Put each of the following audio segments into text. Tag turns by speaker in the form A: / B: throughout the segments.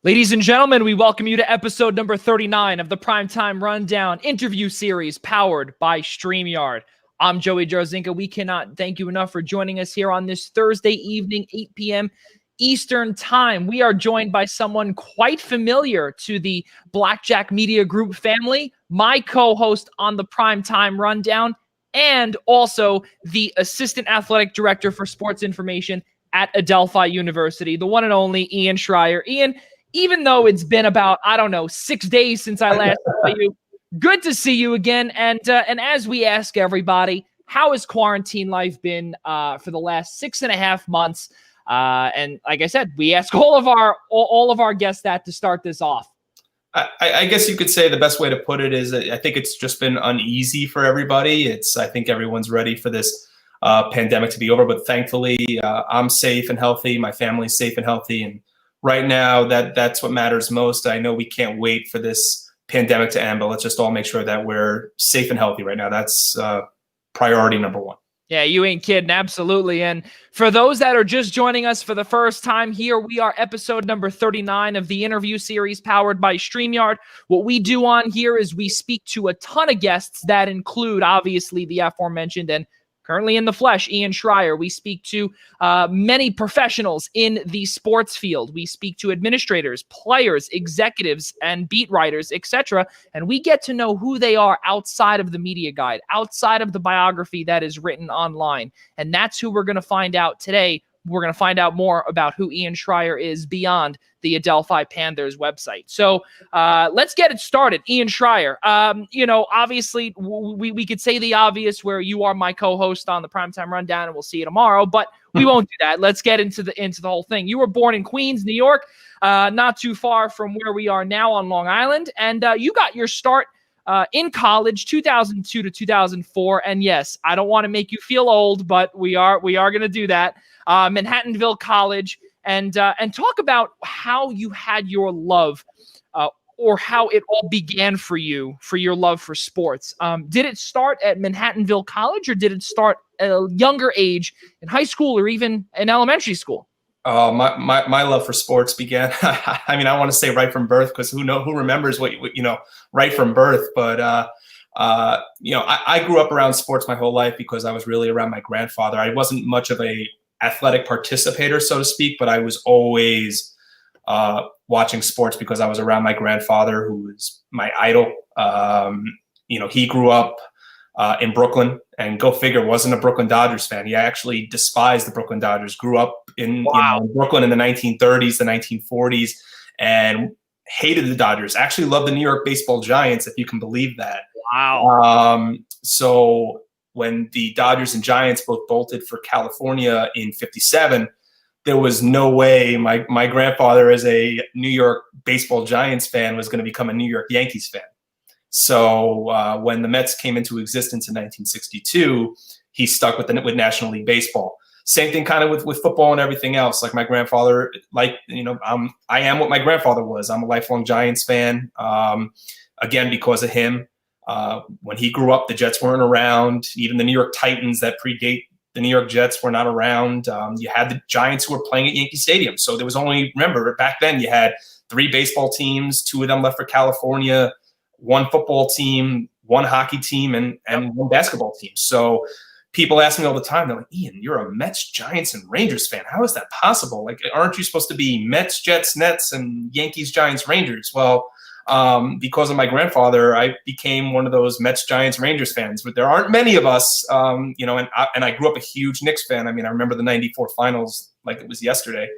A: Ladies and gentlemen, we welcome you to episode number 39 of the Primetime Rundown interview series powered by Streamyard. I'm Joey Jarzynka. We cannot thank you enough for joining us here on this Thursday evening, 8 p.m. Eastern Time. We are joined by someone quite familiar to the Blackjack Media Group family, my co-host on the Primetime Rundown, and also the Assistant Athletic Director for Sports Information at Adelphi University, the one and only Ian Schraier. Ian, even though it's been about, 6 days since I last saw you, good to see you again. And as we ask everybody, how has quarantine life been for the last 6.5 months? And like I said, we ask all of our guests that to start this off.
B: I guess you could say the best way to put it is I think it's just been uneasy for everybody. I think everyone's ready for this pandemic to be over, but thankfully I'm safe and healthy. My family's safe and healthy, and right now, that's what matters most. I know we can't wait for this pandemic to end, but let's just all make sure that we're safe and healthy right now. That's priority number one.
A: Yeah, you ain't kidding. Absolutely. And for those that are just joining us for the first time, here we are, episode number 39 of the interview series powered by Streamyard. What we do on here is we speak to a ton of guests that include, obviously, the aforementioned and currently in the flesh, Ian Schraier. We speak to many professionals in the sports field. We speak to administrators, players, executives, and beat writers, etc. And we get to know who they are outside of the media guide, outside of the biography that is written online. And that's who we're going to find out today. We're going to find out more about who Ian Schraier is beyond the Adelphi Panthers website. So let's get it started. Ian Schraier, obviously we could say the obvious where you are my co-host on the Primetime Rundown and we'll see you tomorrow, but we won't do that. Let's get into the whole thing. You were born in Queens, New York, not too far from where we are now on Long Island. And you got your start in college, 2002 to 2004. And yes, I don't want to make you feel old, but we are going to do that. Manhattanville College, and talk about how you had your love or how it all began for you, for your love for sports. Did it start at Manhattanville College, or did it start at a younger age in high school or even in elementary school?
B: My love for sports began, I mean, I want to say right from birth, because who remembers what right from birth. But, I grew up around sports my whole life because I was really around my grandfather. I wasn't much of a athletic participator, so to speak, but I was always watching sports because I was around my grandfather, who was my idol. He grew up in Brooklyn, and go figure, wasn't a Brooklyn Dodgers fan. He actually despised the Brooklyn Dodgers, grew up in Brooklyn in the 1930s, the 1940s, and hated the Dodgers. Actually loved the New York baseball Giants, if you can believe that.
A: Wow.
B: So when the Dodgers and Giants both bolted for California in 57, there was no way my grandfather, as a New York baseball Giants fan, was going to become a New York Yankees fan. So when the Mets came into existence in 1962, he stuck with National League Baseball. Same thing kind of with football and everything else. Like my grandfather, I am what my grandfather was. I'm a lifelong Giants fan, again, because of him. When he grew up, the Jets weren't around. Even the New York Titans that predate the New York Jets were not around. You had the Giants who were playing at Yankee Stadium. So there was only, remember, back then you had 3 baseball teams, 2 of them left for California, 1 football team, 1 hockey team, and 1 basketball team. So people ask me all the time, they're like, Ian, you're a Mets, Giants, and Rangers fan. How is that possible? Like, aren't you supposed to be Mets, Jets, Nets, and Yankees, Giants, Rangers? Well, because of my grandfather, I became one of those Mets, Giants, Rangers fans. But there aren't many of us, and I grew up a huge Knicks fan. I mean, I remember the '94 finals like it was yesterday.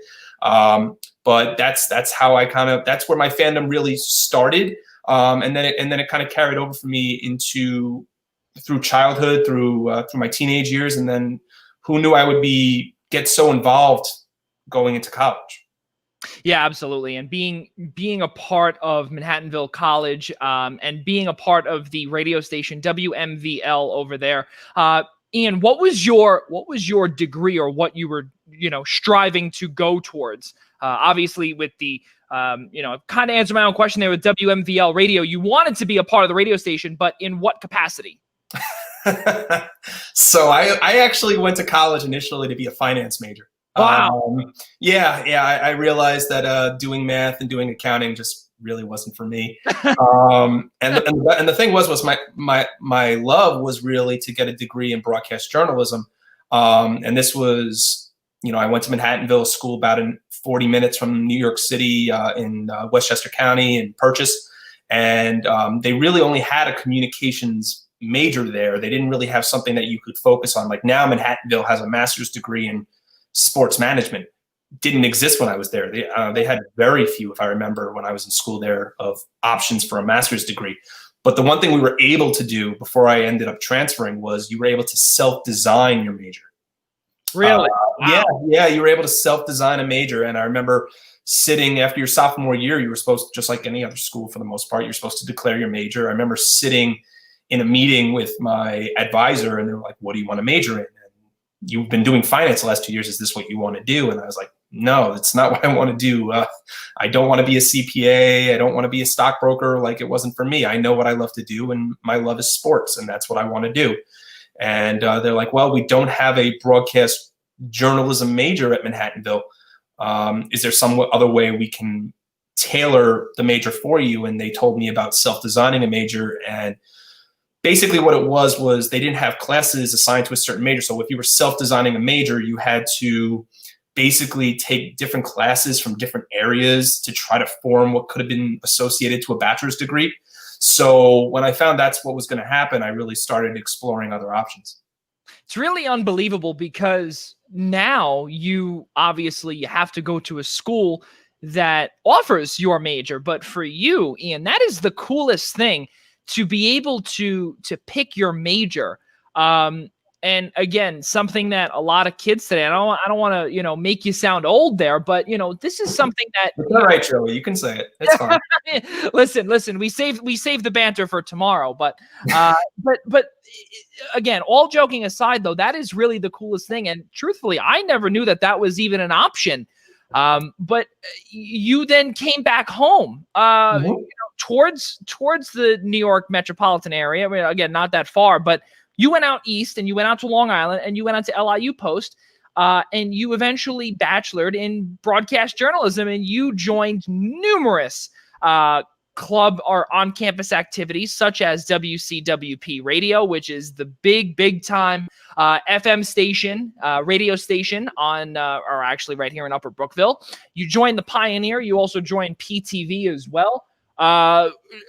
B: But that's how that's where my fandom really started. And then it kind of carried over for me through childhood, through my teenage years, and then who knew I would get so involved going into college.
A: Yeah, absolutely. And being a part of Manhattanville College, and being a part of the radio station WMVL over there. Ian, what was your degree, or what you were, striving to go towards? Obviously with the kind of answer my own question there with WMVL radio, you wanted to be a part of the radio station, but in what capacity?
B: So I actually went to college initially to be a finance major.
A: Wow.
B: I realized that doing math and doing accounting just really wasn't for me. And the thing was my love was really to get a degree in broadcast journalism. And this was, I went to Manhattanville School, about 40 minutes from New York City, in Westchester County in Purchase. And they really only had a communications major there. They didn't really have something that you could focus on. Like now Manhattanville has a master's degree in sports management. Didn't exist when I was there. They had very few, if I remember, when I was in school there, of options for a master's degree. But the one thing we were able to do before I ended up transferring was you were able to self-design your major.
A: Really?
B: Wow. Yeah, you were able to self-design a major. And I remember sitting after your sophomore year, you were supposed to, just like any other school for the most part, you're supposed to declare your major. I remember sitting in a meeting with my advisor, and they were like, "What do you want to major in? And you've been doing finance the last 2 years. Is this what you want to do?" And I was like, "No, that's not what I want to do. I don't want to be a CPA. I don't want to be a stockbroker. Like, it wasn't for me. I know what I love to do, and my love is sports, and that's what I want to do." And they're like, "Well, we don't have a broadcast journalism major at Manhattanville. Is there some other way we can tailor the major for you?" And they told me about self-designing a major. And basically what it was they didn't have classes assigned to a certain major. So if you were self-designing a major, you had to basically take different classes from different areas to try to form what could have been associated to a bachelor's degree. So when I found that's what was going to happen, I really started exploring other options.
A: It's really unbelievable, because now you obviously have to go to a school that offers your major. But for you, Ian, that is the coolest thing, to be able to pick your major. And again, something that a lot of kids today, I don't want to, make you sound old there, but this is something that—
B: It's all right, Joey, you can say it. It's fine.
A: Listen, we save the banter for tomorrow, but again, all joking aside though, that is really the coolest thing. And truthfully, I never knew that was even an option. But you then came back home, towards the New York metropolitan area. I mean, again, not that far, but you went out east, and you went out to Long Island, and you went out to LIU Post, and you eventually bachelored in broadcast journalism, and you joined numerous club or on-campus activities such as WCWP Radio, which is the big time FM station, radio station on, or actually right here in Upper Brookville. You joined the Pioneer. You also joined PTV as well.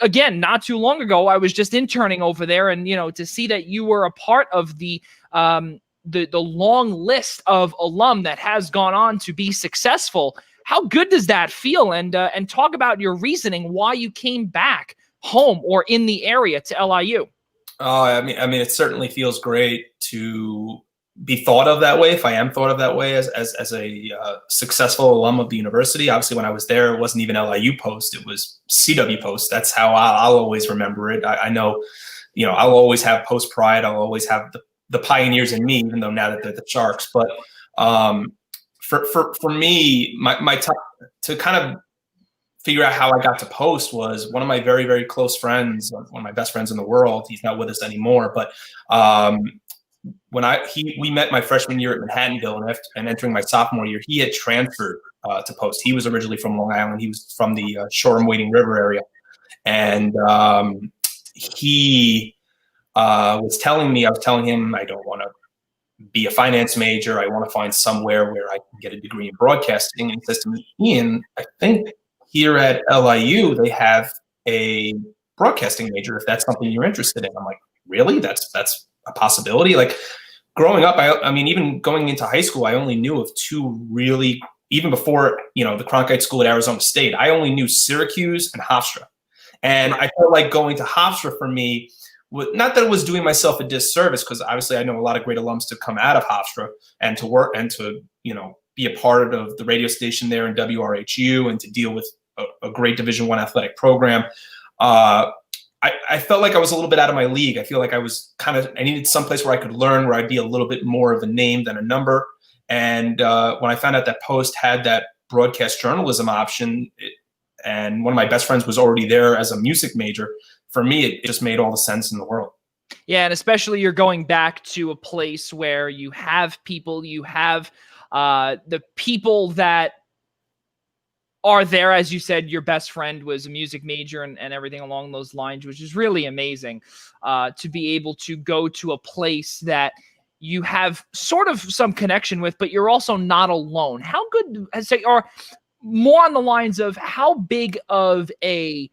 A: Again, not too long ago, I was just interning over there, and to see that you were a part of the long list of alum that has gone on to be successful. How good does that feel? And talk about your reasoning why you came back home or in the area to LIU.
B: Oh, I mean, it certainly feels great to be thought of that way. If I am thought of that way as a successful alum of the university. Obviously, when I was there, it wasn't even LIU Post; it was CW Post. That's how I'll always remember it. I know, I'll always have Post pride. I'll always have the Pioneers in me, even though now that they're the Sharks. But for me, my top to kind of figure out how I got to Post was one of my very, very close friends, one of my best friends in the world. He's not with us anymore, but when we met my freshman year at Manhattanville, and entering my sophomore year, he had transferred to Post. He was originally from Long Island. He was from the Shoreham-Wading River area, and he was telling me, I was telling him, I don't want to be a finance major. I want to find somewhere where I can get a degree in broadcasting. And he says to me, "Ian, I think here at LIU they have a broadcasting major, if that's something you're interested in." I'm like, "Really? That's a possibility?" Like, growing up, I mean, even going into high school, I only knew of two really, even before, the Cronkite School at Arizona State, I only knew Syracuse and Hofstra. And I felt like going to Hofstra for me, not that it was doing myself a disservice, because obviously I know a lot of great alums to come out of Hofstra and to work and to, be a part of the radio station there in WRHU and to deal with a great Division I athletic program. I felt like I was a little bit out of my league. I feel like I needed someplace where I could learn, where I'd be a little bit more of a name than a number. And when I found out that Post had that broadcast journalism option, and one of my best friends was already there as a music major, for me, it just made all the sense in the world.
A: Yeah, and especially you're going back to a place where you have people, you have the people that are there. As you said, your best friend was a music major and everything along those lines, which is really amazing to be able to go to a place that you have sort of some connection with, but you're also not alone. How good, or more on the lines of how big of a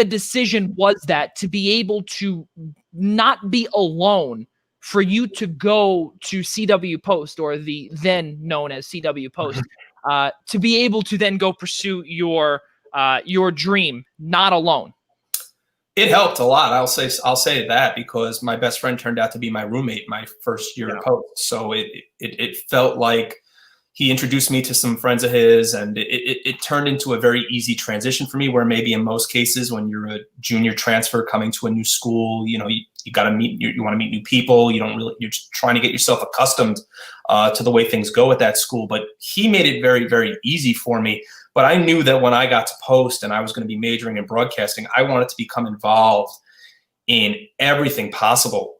A: decision was that to be able to not be alone, for you to go to CW Post, or the then known as CW Post, to be able to then go pursue your dream, not alone?
B: It helped a lot. I'll say that, because my best friend turned out to be my roommate my first year at Post. So it felt like he introduced me to some friends of his, and it turned into a very easy transition for me, where maybe in most cases when you're a junior transfer coming to a new school, you got to meet, you want to meet new people. You're just trying to get yourself accustomed to the way things go at that school. But he made it very, very easy for me. But I knew that when I got to Post and I was going to be majoring in broadcasting, I wanted to become involved in everything possible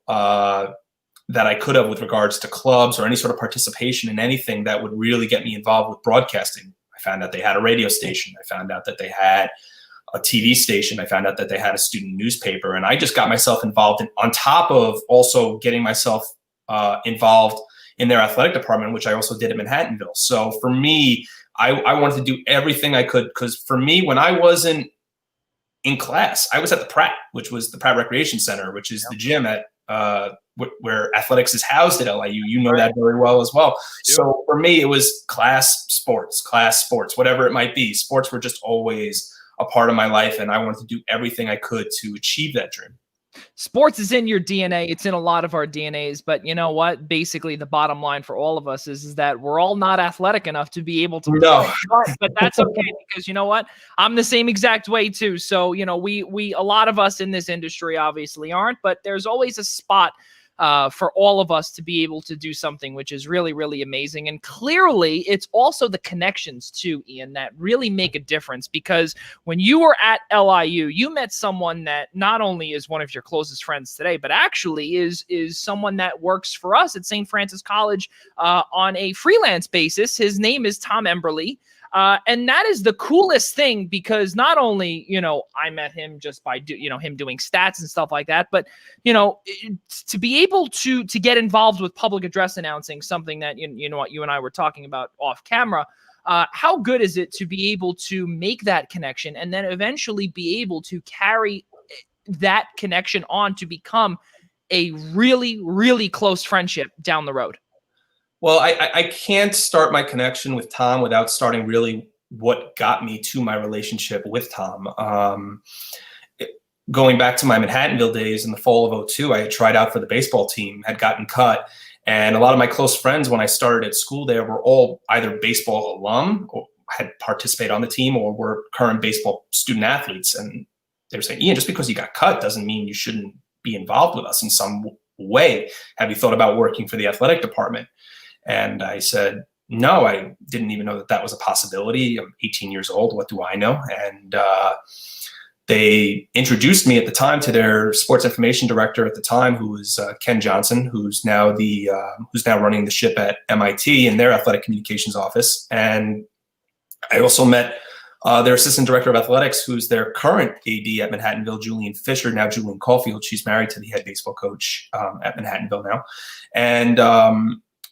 B: that I could have with regards to clubs or any sort of participation in anything that would really get me involved with broadcasting. I found out they had a radio station. I found out that they had a TV station. I found out that they had a student newspaper. And I just got myself involved on top of also getting myself involved in their athletic department, which I also did at Manhattanville. So for me, I wanted to do everything I could, because for me, when I wasn't in class, I was at the Pratt, which was the Pratt Recreation Center, which is the gym at where athletics is housed at LIU. You know that very well as well. Yep. So for me, it was class sports, whatever it might be. Sports were just always a part of my life, and I wanted to do everything I could to achieve that dream.
A: Sports is in your DNA. It's in a lot of our DNAs, but you know what? Basically, the bottom line for all of us is that we're all not athletic enough to be able to
B: no.
A: But that's okay, because you know what? I'm the same exact way too. So, we a lot of us in this industry obviously aren't, but there's always a spot for all of us to be able to do something, which is really, really amazing. And clearly, it's also the connections too, Ian, that really make a difference. Because when you were at LIU, you met someone that not only is one of your closest friends today, but actually is someone that works for us at St. Francis College on a freelance basis. His name is Tom Emberly. And that is the coolest thing, because not only, I met him just by him doing stats and stuff like that, but, to be able to get involved with public address announcing, something that, what you and I were talking about off camera, how good is it to be able to make that connection and then eventually be able to carry that connection on to become a really, really close friendship down the road?
B: Well, I can't start my connection with Tom without starting really what got me to my relationship with Tom. Going back to my Manhattanville days in the fall of 2002, I had tried out for the baseball team, had gotten cut. And a lot of my close friends when I started at school there were all either baseball alum or had participated on the team or were current baseball student athletes. And they were saying, Ian, just because you got cut doesn't mean you shouldn't be involved with us in some way. Have you thought about working for the athletic department? And I said, no, I didn't even know that was a possibility. I'm 18 years old. What do I know? And they introduced me at the time to their sports information director at the time, who was Ken Johnson, who's now running the ship at MIT in their athletic communications office. And I also met their assistant director of athletics, who's their current AD at Manhattanville, Julian Fisher, now Julian Caulfield. She's married to the head baseball coach at Manhattanville now. And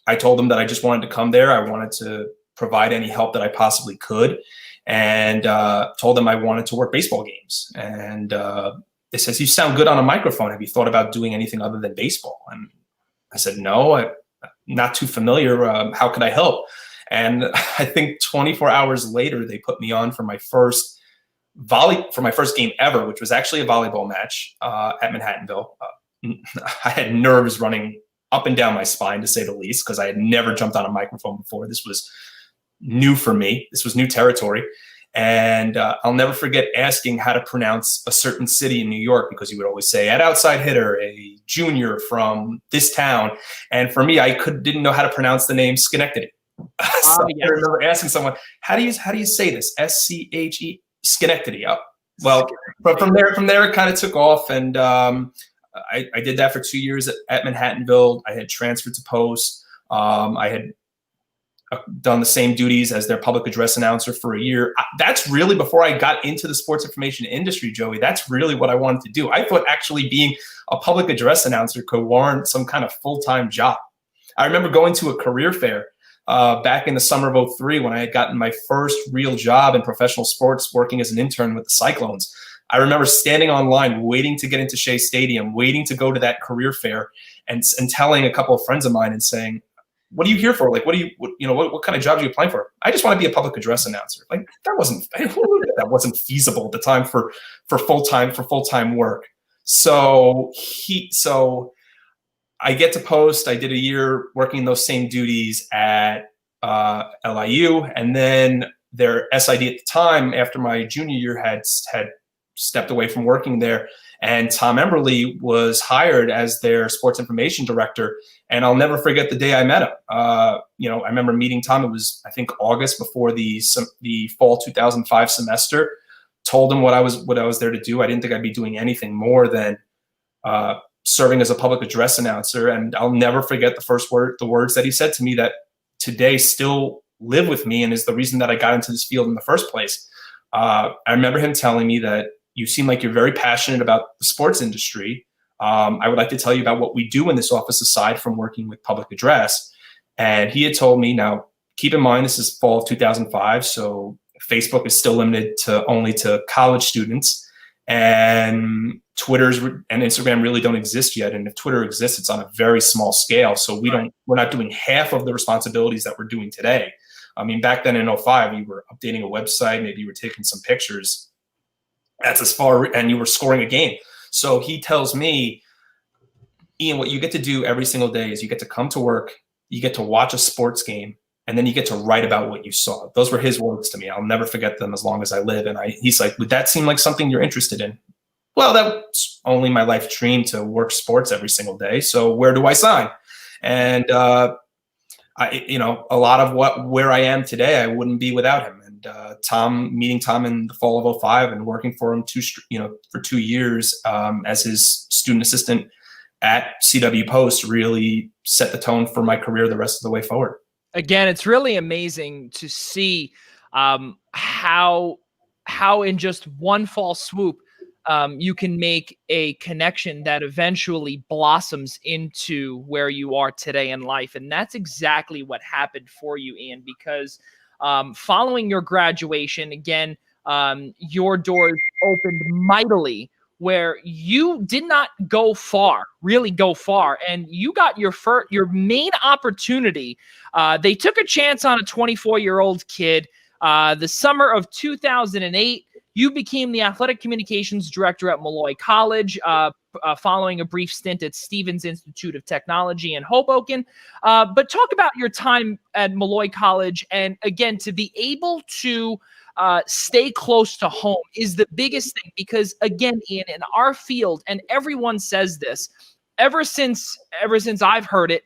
B: I told them that I just wanted to come there. I wanted to provide any help that I possibly could, and told them I wanted to work baseball games. And they said, you sound good on a microphone. Have you thought about doing anything other than baseball? And I said, no, I'm not too familiar. How could I help? And I think 24 hours later, they put me on for my first game ever, which was actually a volleyball match at Manhattanville. I had nerves running up and down my spine, to say the least, because I had never jumped on a microphone before. This was new for me. This was new territory. And I'll never forget asking how to pronounce a certain city in New York, because you would always say, at outside hitter, a junior from this town. And for me, I didn't know how to pronounce the name Schenectady. So yes. I remember asking someone, how do you say this? S-C-H-E, Schenectady. Oh, well, but from there, it kind of took off. And I did that for 2 years at Manhattanville. I had transferred to Post. I had done the same duties as their public address announcer for a year. That's really before I got into the sports information industry, Joey. That's really what I wanted to do. I thought actually being a public address announcer could warrant some kind of full-time job. I remember going to a career fair back in the summer of '03 when I had gotten my first real job in professional sports working as an intern with the Cyclones. I remember standing online, waiting to get into Shea Stadium, waiting to go to that career fair and telling a couple of friends of mine and saying, what are you here for? Like, what kind of jobs are you applying for? I just want to be a public address announcer. Like that wasn't feasible at the time for full-time work. So I get to post. I did a year working those same duties at LIU, and then their SID at the time, after my junior year, had stepped away from working there, and Tom Emberly was hired as their sports information director. And I'll never forget the day I met him. I remember meeting Tom. It was, I think, August before the fall 2005 semester. Told him what I was there to do. I didn't think I'd be doing anything more than serving as a public address announcer. And I'll never forget the words that he said to me that today still live with me and is the reason that I got into this field in the first place. I remember him telling me that you seem like you're very passionate about the sports industry. I would like to tell you about what we do in this office aside from working with public address. And he had told me, now keep in mind, this is fall of 2005. So Facebook is still limited only to college students, and Twitter and Instagram really don't exist yet. And if Twitter exists, it's on a very small scale. So we're not doing half of the responsibilities that we're doing today. I mean, back then in '05, you were updating a website, maybe you were taking some pictures. That's as far, and you were scoring a game. So he tells me, Ian, what you get to do every single day is you get to come to work, you get to watch a sports game, and then you get to write about what you saw. Those were his words to me. I'll never forget them as long as I live. And he's like, would that seem like something you're interested in? Well, that's only my life dream, to work sports every single day. So where do I sign? And a lot of where I am today, I wouldn't be without him. And meeting Tom in the fall of '05 and working for him for 2 years as his student assistant at CW Post really set the tone for my career the rest of the way forward.
A: Again, it's really amazing to see how in just one fall swoop you can make a connection that eventually blossoms into where you are today in life. And that's exactly what happened for you, Ian, because following your graduation, again, your doors opened mightily, where you did not really go far, and you got your main opportunity. They took a chance on a 24-year-old kid. The summer of 2008, you became the athletic communications director at Molloy College, following a brief stint at Stevens Institute of Technology in Hoboken. But talk about your time at Molloy College, and again, to be able to stay close to home is the biggest thing, because again, Ian, in our field, and everyone says this ever since I've heard it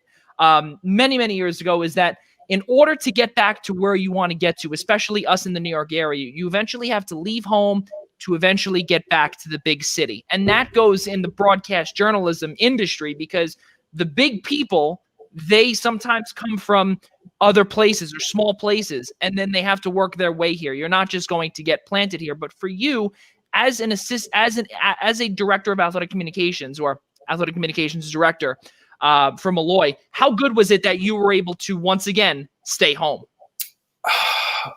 A: many years ago, is that in order to get back to where you want to get to, especially us in the New York area, you eventually have to leave home to eventually get back to the big city. And that goes in the broadcast journalism industry, because the big people, they sometimes come from other places or small places, and then they have to work their way here. You're not just going to get planted here. But for you, as a director of athletic communications, or athletic communications director for Molloy, how good was it that you were able to once again stay home?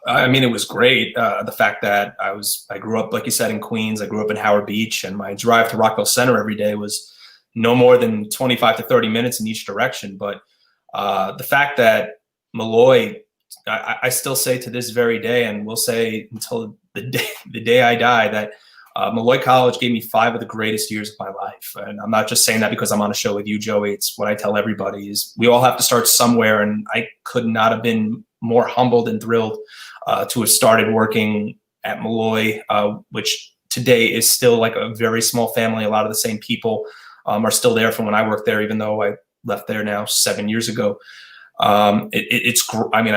B: I mean, it was great. The fact that I grew up, like you said, in Queens. I grew up in Howard Beach, and my drive to Rockville Center every day was no more than 25 to 30 minutes in each direction. But the fact that Molloy, I still say to this very day, and will say until the day I die, that Molloy College gave me 5 of the greatest years of my life. And I'm not just saying that because I'm on a show with you, Joey. It's what I tell everybody, is we all have to start somewhere. And I could not have been more humbled and thrilled to have started working at Molloy, which today is still like a very small family. A lot of the same people are still there from when I worked there, even though I left there now 7 years ago. I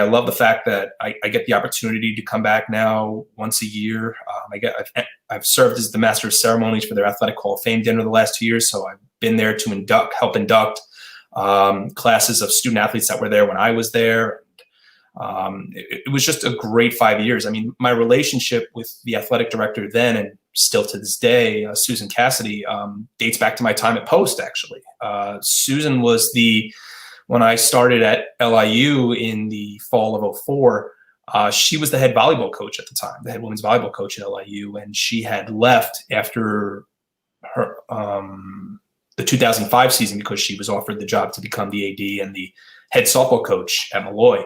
B: love the fact that I get the opportunity to come back now once a year. I've served as the master of ceremonies for their athletic Hall of Fame dinner the last 2 years. So I've been there to help induct classes of student athletes that were there when I was there. It was just a great 5 years. I mean, my relationship with the athletic director then and still to this day, Susan Cassidy, dates back to my time at Post, actually. Susan was when I started at LIU in the fall of 2004, she was the head volleyball coach at the time, the head women's volleyball coach at LIU, and she had left after her the 2005 season because she was offered the job to become the AD and the head softball coach at Malloy.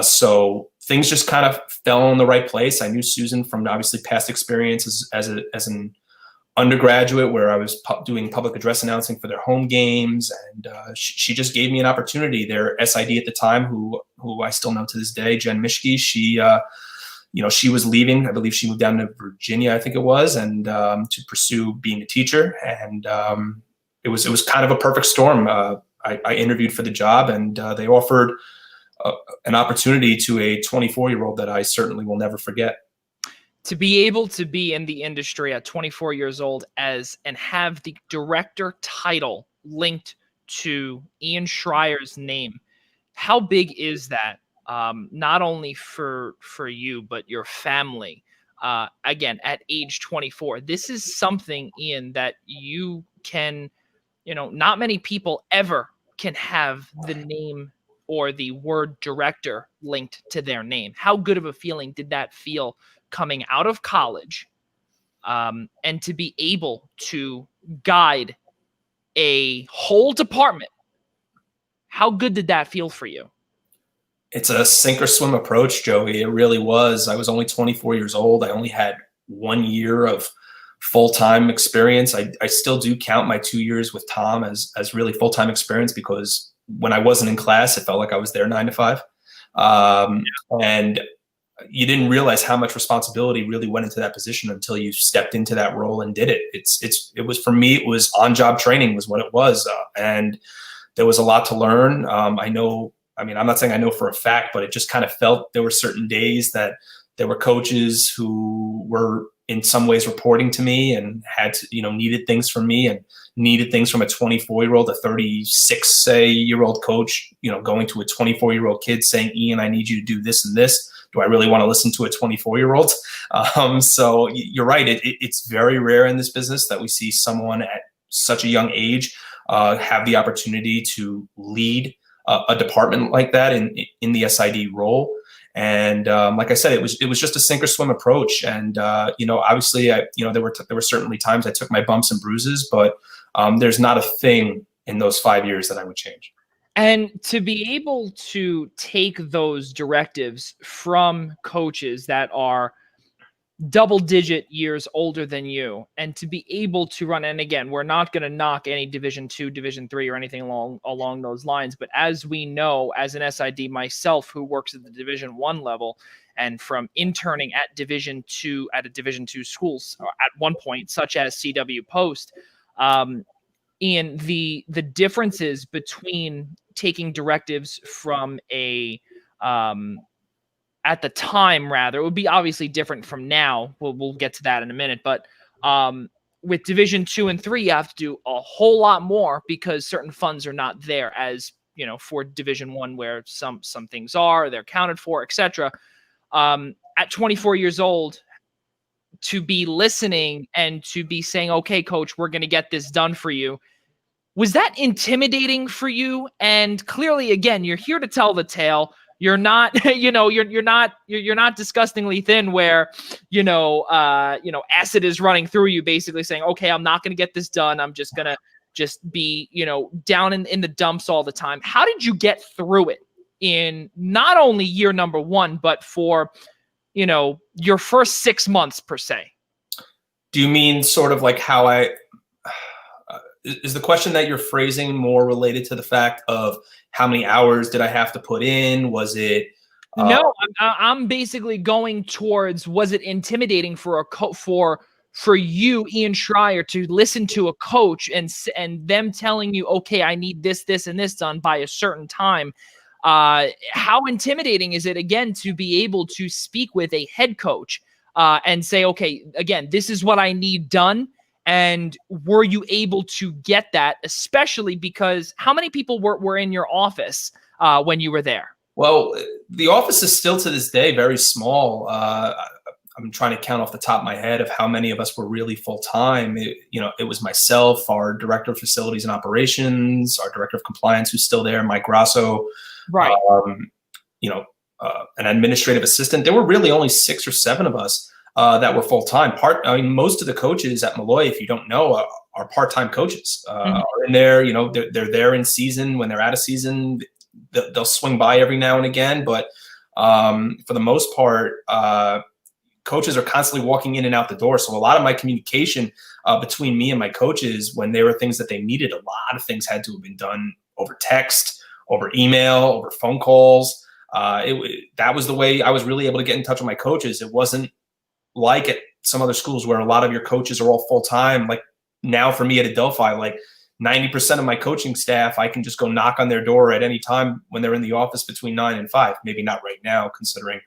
B: So things just kind of fell in the right place. I knew Susan from obviously past experiences as an undergraduate where I was doing public address announcing for their home games. And she just gave me an opportunity. Their SID at the time, who I still know to this day, Jen Mischke, she was leaving. I believe she moved down to Virginia, I think it was, and to pursue being a teacher. And it was kind of a perfect storm. I interviewed for the job, and they offered an opportunity to a 24-year-old that I certainly will never forget.
A: To be able to be in the industry at 24 years old and have the director title linked to Ian Schreier's name, how big is that? Not only for you, but your family. Again, at age 24, this is something, Ian, that you can, not many people ever can have the name or the word director linked to their name. How good of a feeling did that feel coming out of college, and to be able to guide a whole department? How good did that feel for you?
B: It's a sink or swim approach, Joey. It really was. I was only 24 years old. I only had 1 year of full-time experience. I still do count my 2 years with Tom as really full-time experience, because when I wasn't in class, it felt like I was there 9 to 5. And you didn't realize how much responsibility really went into that position until you stepped into that role and did it. It was, for me, it was on-job training was what it was. And there was a lot to learn. I'm not saying I know for a fact, but it just kind of felt there were certain days that there were coaches who were in some ways reporting to me and had to, needed things from me and needed things from a 24-year-old, a 36-year-old coach, going to a 24-year-old kid saying, Ian, I need you to do this and this. Do I really want to listen to a 24-year-old? So you're right. It's very rare in this business that we see someone at such a young age have the opportunity to lead a department like that in the SID role. And like I said, it was just a sink or swim approach. And obviously, there were certainly times I took my bumps and bruises, but there's not a thing in those 5 years that I would change.
A: And to be able to take those directives from coaches that are double-digit years older than you, and to be able to run, and again, we're not going to knock any Division II, Division III, or anything along those lines, but as we know, as an SID myself who works at the Division I level, and from interning at Division II at a Division II schools at one point, such as CW Post, Ian, the differences between taking directives from at the time, rather, it would be obviously different from now. We'll get to that in a minute. But with Division II and III, you have to do a whole lot more because certain funds are not there as, for Division I, where some things are, they're accounted for, etc. At 24 years old, to be listening and to be saying, okay, coach, we're going to get this done for you. Was that intimidating for you? And clearly, again, you're here to tell the tale. You're not, you're not disgustingly thin where, acid is running through you, basically saying, okay, I'm not going to get this done. I'm just going to be, down in the dumps all the time. How did you get through it in not only year number one, but for, your first 6 months per se?
B: Do you mean sort of like how is the question that you're phrasing more related to the fact of how many hours did I have to put in? Was it?
A: No, I'm basically going towards, was it intimidating for for you, Ian Schraier, to listen to a coach and them telling you, okay, I need this, this, and this done by a certain time? How intimidating is it, again, to be able to speak with a head coach and say, okay, again, this is what I need done, And were you able to get that, especially because how many people were in your office when you were there?
B: Well, the office is still to this day very small. I'm trying to count off the top of my head of how many of us were really full time. It was myself, our director of facilities and operations, our director of compliance, who's still there, Mike Grasso,
A: Right.
B: An administrative assistant. There were really only 6 or 7 of us that were full time. Most of the coaches at Malloy, if you don't know, are part time coaches. Are in there. They're there in season. When they're out of season, they'll swing by every now and again. But for the most part, coaches are constantly walking in and out the door. So a lot of my communication between me and my coaches, when there were things that they needed, a lot of things had to have been done over text, over email, over phone calls. That was the way I was really able to get in touch with my coaches. It wasn't like at some other schools where a lot of your coaches are all full time. Like now for me at Adelphi, like 90% of my coaching staff, I can just go knock on their door at any time when they're in the office between 9 and 5. Maybe not right now, considering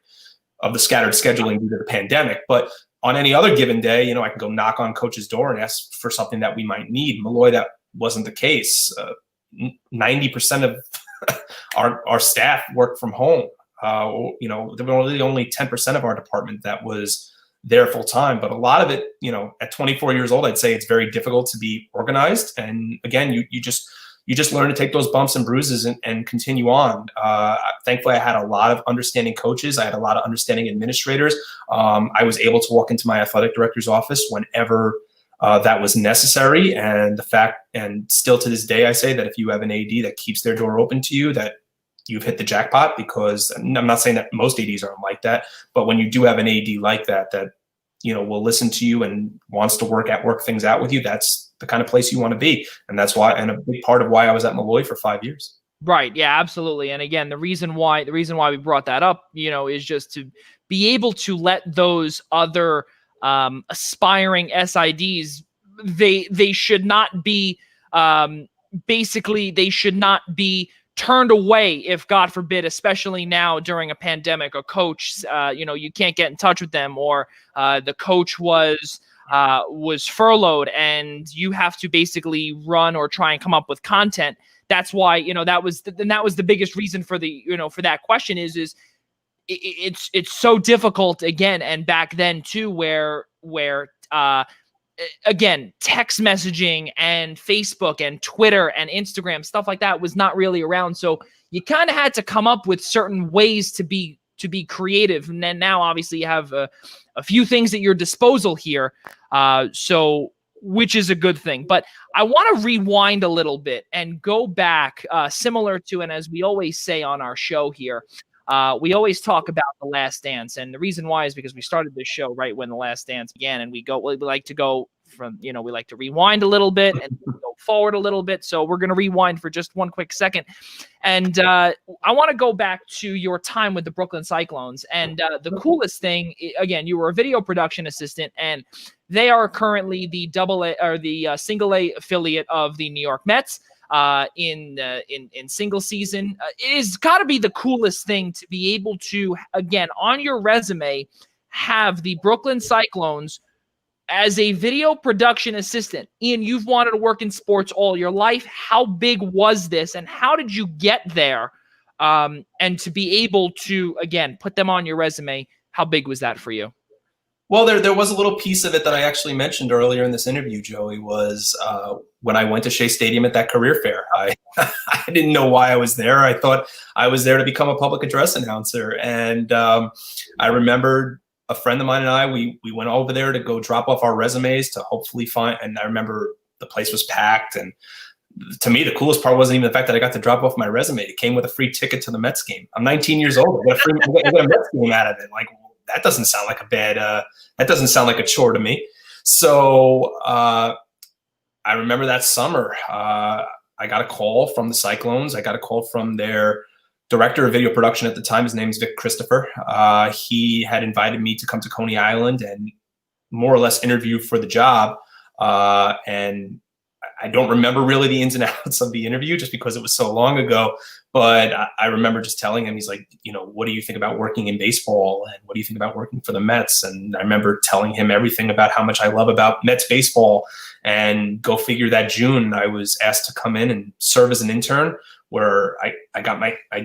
B: of the scattered scheduling due to the pandemic, but on any other given day, I can go knock on coach's door and ask for something that we might need. Malloy, that wasn't the case. 90% of our staff worked from home. There were really only 10% of our department that was there full time, but a lot of it, at 24 years old, I'd say it's very difficult to be organized. And again, you just learn to take those bumps and bruises and continue on. Thankfully, I had a lot of understanding coaches. I had a lot of understanding administrators. I was able to walk into my athletic director's office whenever that was necessary. And still to this day, I say that if you have an AD that keeps their door open to you, that you've hit the jackpot, because I'm not saying that most ADs aren't like that, but when you do have an AD like that will listen to you and wants to work things out with you, that's the kind of place you want to be. And that's why, and a big part of why I was at Malloy for 5 years.
A: Right. Yeah, absolutely. And again, the reason why we brought that up, is just to be able to let those other aspiring SIDs, they should not be, they should not be turned away if, God forbid, especially now during a pandemic, a coach, you can't get in touch with them, or the coach was furloughed and you have to basically run or try and come up with content. That's why, that was the biggest reason for for that question is it's so difficult again. And back then too, where again, text messaging and Facebook and Twitter and Instagram, stuff like that was not really around. So you kind of had to come up with certain ways to be creative. And then now obviously you have a few things at your disposal here. Which is a good thing. But I want to rewind a little bit and go back similar to, and as we always say on our show here, we always talk about The Last Dance. And the reason why is because we started this show right when The Last Dance began, and we like to go from, we like to rewind a little bit and go forward a little bit. So we're going to rewind for just one quick second. And I want to go back to your time with the Brooklyn Cyclones. And the coolest thing, again, you were a video production assistant, and they are currently the single A affiliate of the New York Mets. In single season. It has got to be the coolest thing to be able to, again, on your resume, have the Brooklyn Cyclones as a video production assistant. Ian, you've wanted to work in sports all your life. How big was this, and how did you get there? And to be able to, again, put them on your resume, how big was that for you?
B: Well, there was a little piece of it that I actually mentioned earlier in this interview, Joey, was when I went to Shea Stadium at that career fair. I didn't know why I was there. I thought I was there to become a public address announcer. And I remembered a friend of mine and I, we went over there to go drop off our resumes to hopefully find, and I remember the place was packed. And to me, the coolest part wasn't even the fact that I got to drop off my resume. It came with a free ticket to the Mets game. I'm 19 years old. I got a Mets game out of it. Like, that doesn't sound like that doesn't sound like a chore to me. So I remember that summer, I got a call from the Cyclones. I got a call from their director of video production at the time. His name is Vic Christopher. He had invited me to come to Coney Island and more or less interview for the job. And I don't remember really the ins and outs of the interview just because it was so long ago. But I remember just telling him, he's like, what do you think about working in baseball? And what do you think about working for the Mets? And I remember telling him everything about how much I love about Mets baseball. And go figure, that June, I was asked to come in and serve as an intern, where I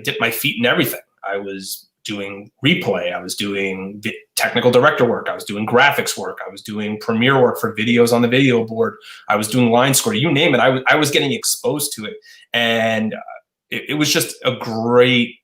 B: dipped my feet in everything. I was doing replay. I was doing technical director work. I was doing graphics work. I was doing Premiere work for videos on the video board. I was doing line score. You name it. I was getting exposed to it. And it was just a great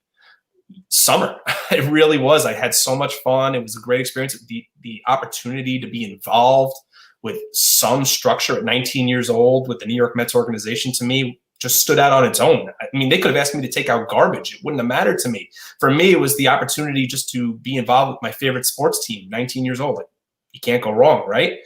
B: summer. It really was. I had so much fun. It was a great experience. The opportunity to be involved with some structure at 19 years old with the New York Mets organization, to me, just stood out on its own. I mean, they could have asked me to take out garbage. It wouldn't have mattered to me. For me, it was the opportunity just to be involved with my favorite sports team, 19 years old. Like, you can't go wrong, right?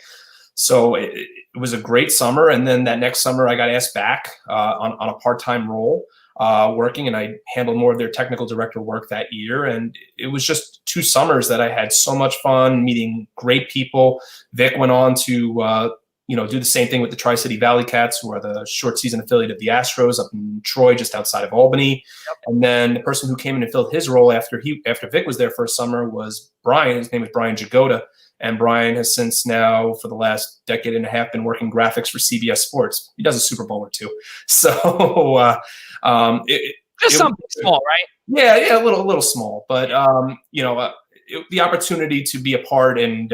B: So it was a great summer. And then that next summer, I got asked back on a part-time role, working, and I handled more of their technical director work that year. And it was just 2 summers that I had so much fun meeting great people. Vic went on to do the same thing with the Tri-City Valley Cats, who are the short season affiliate of the Astros up in Troy, just outside of Albany. Yep. And then the person who came in and filled his role after Vic was there for a summer was Brian. His name is Brian Jagoda. And Brian has since now, for the last decade and a half, been working graphics for CBS Sports. He does a Super Bowl or 2. So
C: something small, right?
B: Yeah, a little small. But the opportunity to be a part, and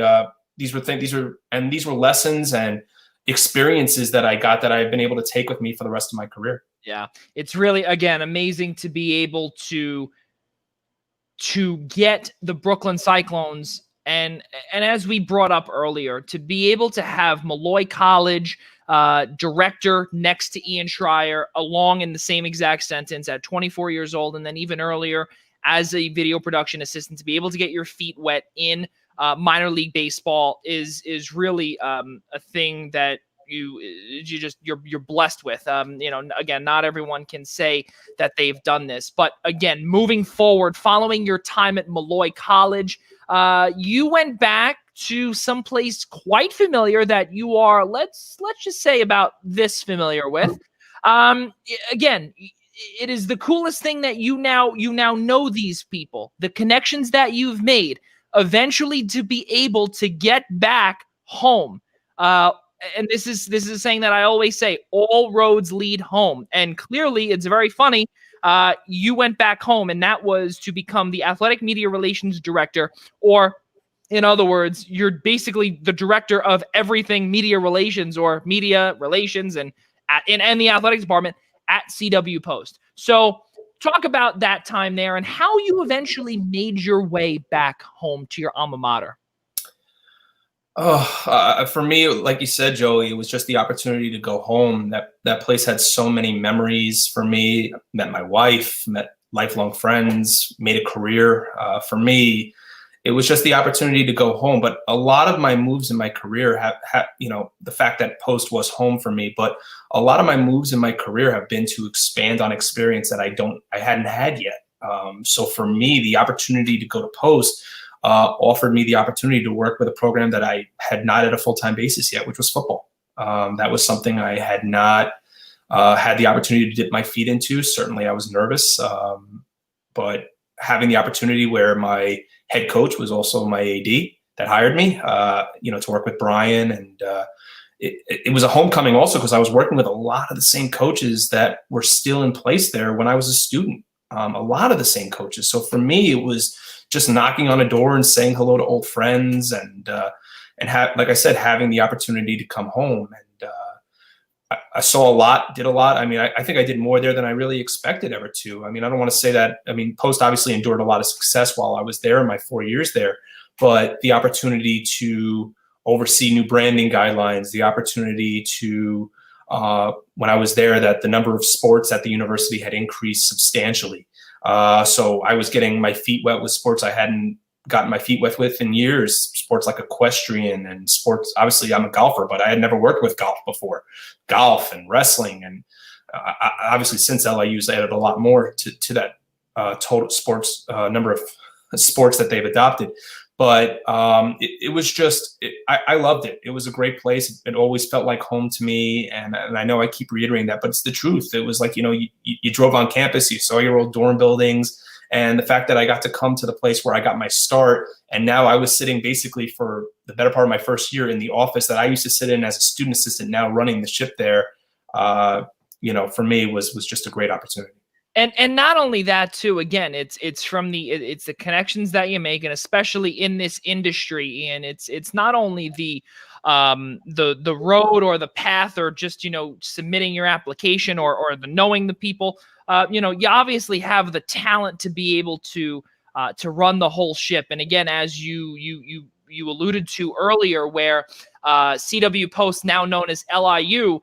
B: these were lessons and experiences that I got that I've been able to take with me for the rest of my career.
A: Yeah, it's really, again, amazing to be able to get the Brooklyn Cyclones, and as we brought up earlier, to be able to have Malloy College director next to Ian Schraier, along in the same exact sentence at 24 years old, and then even earlier as a video production assistant, to be able to get your feet wet in minor league baseball is really a thing that you're blessed with. Again, not everyone can say that they've done this, but again, moving forward, following your time at Malloy College, you went back to someplace quite familiar that you are, let's just say, about this familiar with. Again, it is the coolest thing that you now know these people, the connections that you've made, eventually to be able to get back home. And this is a saying that I always say: all roads lead home. And clearly, it's very funny. You went back home, and that was to become the athletic media relations director, or in other words, you're basically the director of everything media relations, or media relations, and the athletics department at CW Post. So talk about that time there and how you eventually made your way back home to your alma mater.
B: For me, like you said, Joey, it was just the opportunity to go home. That place had so many memories for me. Met my wife, met lifelong friends, made a career. For me, it was just the opportunity to go home. But a lot of my moves in my career have the fact that Post was home for me, but a lot of my moves in my career have been to expand on experience that I hadn't had yet. So for me, the opportunity to go to Post offered me the opportunity to work with a program that I had not at a full-time basis yet, which was football. That was something I had not had the opportunity to dip my feet into. Certainly I was nervous, but having the opportunity where my head coach was also my AD that hired me, to work with Brian. And it was a homecoming also because I was working with a lot of the same coaches that were still in place there when I was a student. A lot of the same coaches. So for me, it was just knocking on a door and saying hello to old friends, and like I said, having the opportunity to come home. And I saw a lot, did a lot. I mean, I think I did more there than I really expected ever to. I mean, I don't want to say that. I mean, Post obviously endured a lot of success while I was there in my 4 years there, but the opportunity to oversee new branding guidelines, the opportunity to, when I was there, that the number of sports at the university had increased substantially. So I was getting my feet wet with sports I hadn't gotten my feet wet with in years, sports like equestrian and sports. Obviously, I'm a golfer, but I had never worked with golf before. Golf and wrestling. And obviously, since LIU's added a lot more to that total sports number of sports that they've adopted. But it was just, I loved it. It was a great place. It always felt like home to me. And I know I keep reiterating that, but it's the truth. It was like, you drove on campus, you saw your old dorm buildings. And the fact that I got to come to the place where I got my start, and now I was sitting basically for the better part of my first year in the office that I used to sit in as a student assistant, now running the ship there, for me was just a great opportunity.
A: And not only that too, again, it's the connections that you make, and especially in this industry, and it's not only the road or the path or just submitting your application or the knowing the people. You obviously have the talent to be able to run the whole ship. And again, as you alluded to earlier, where CW Post, now known as LIU,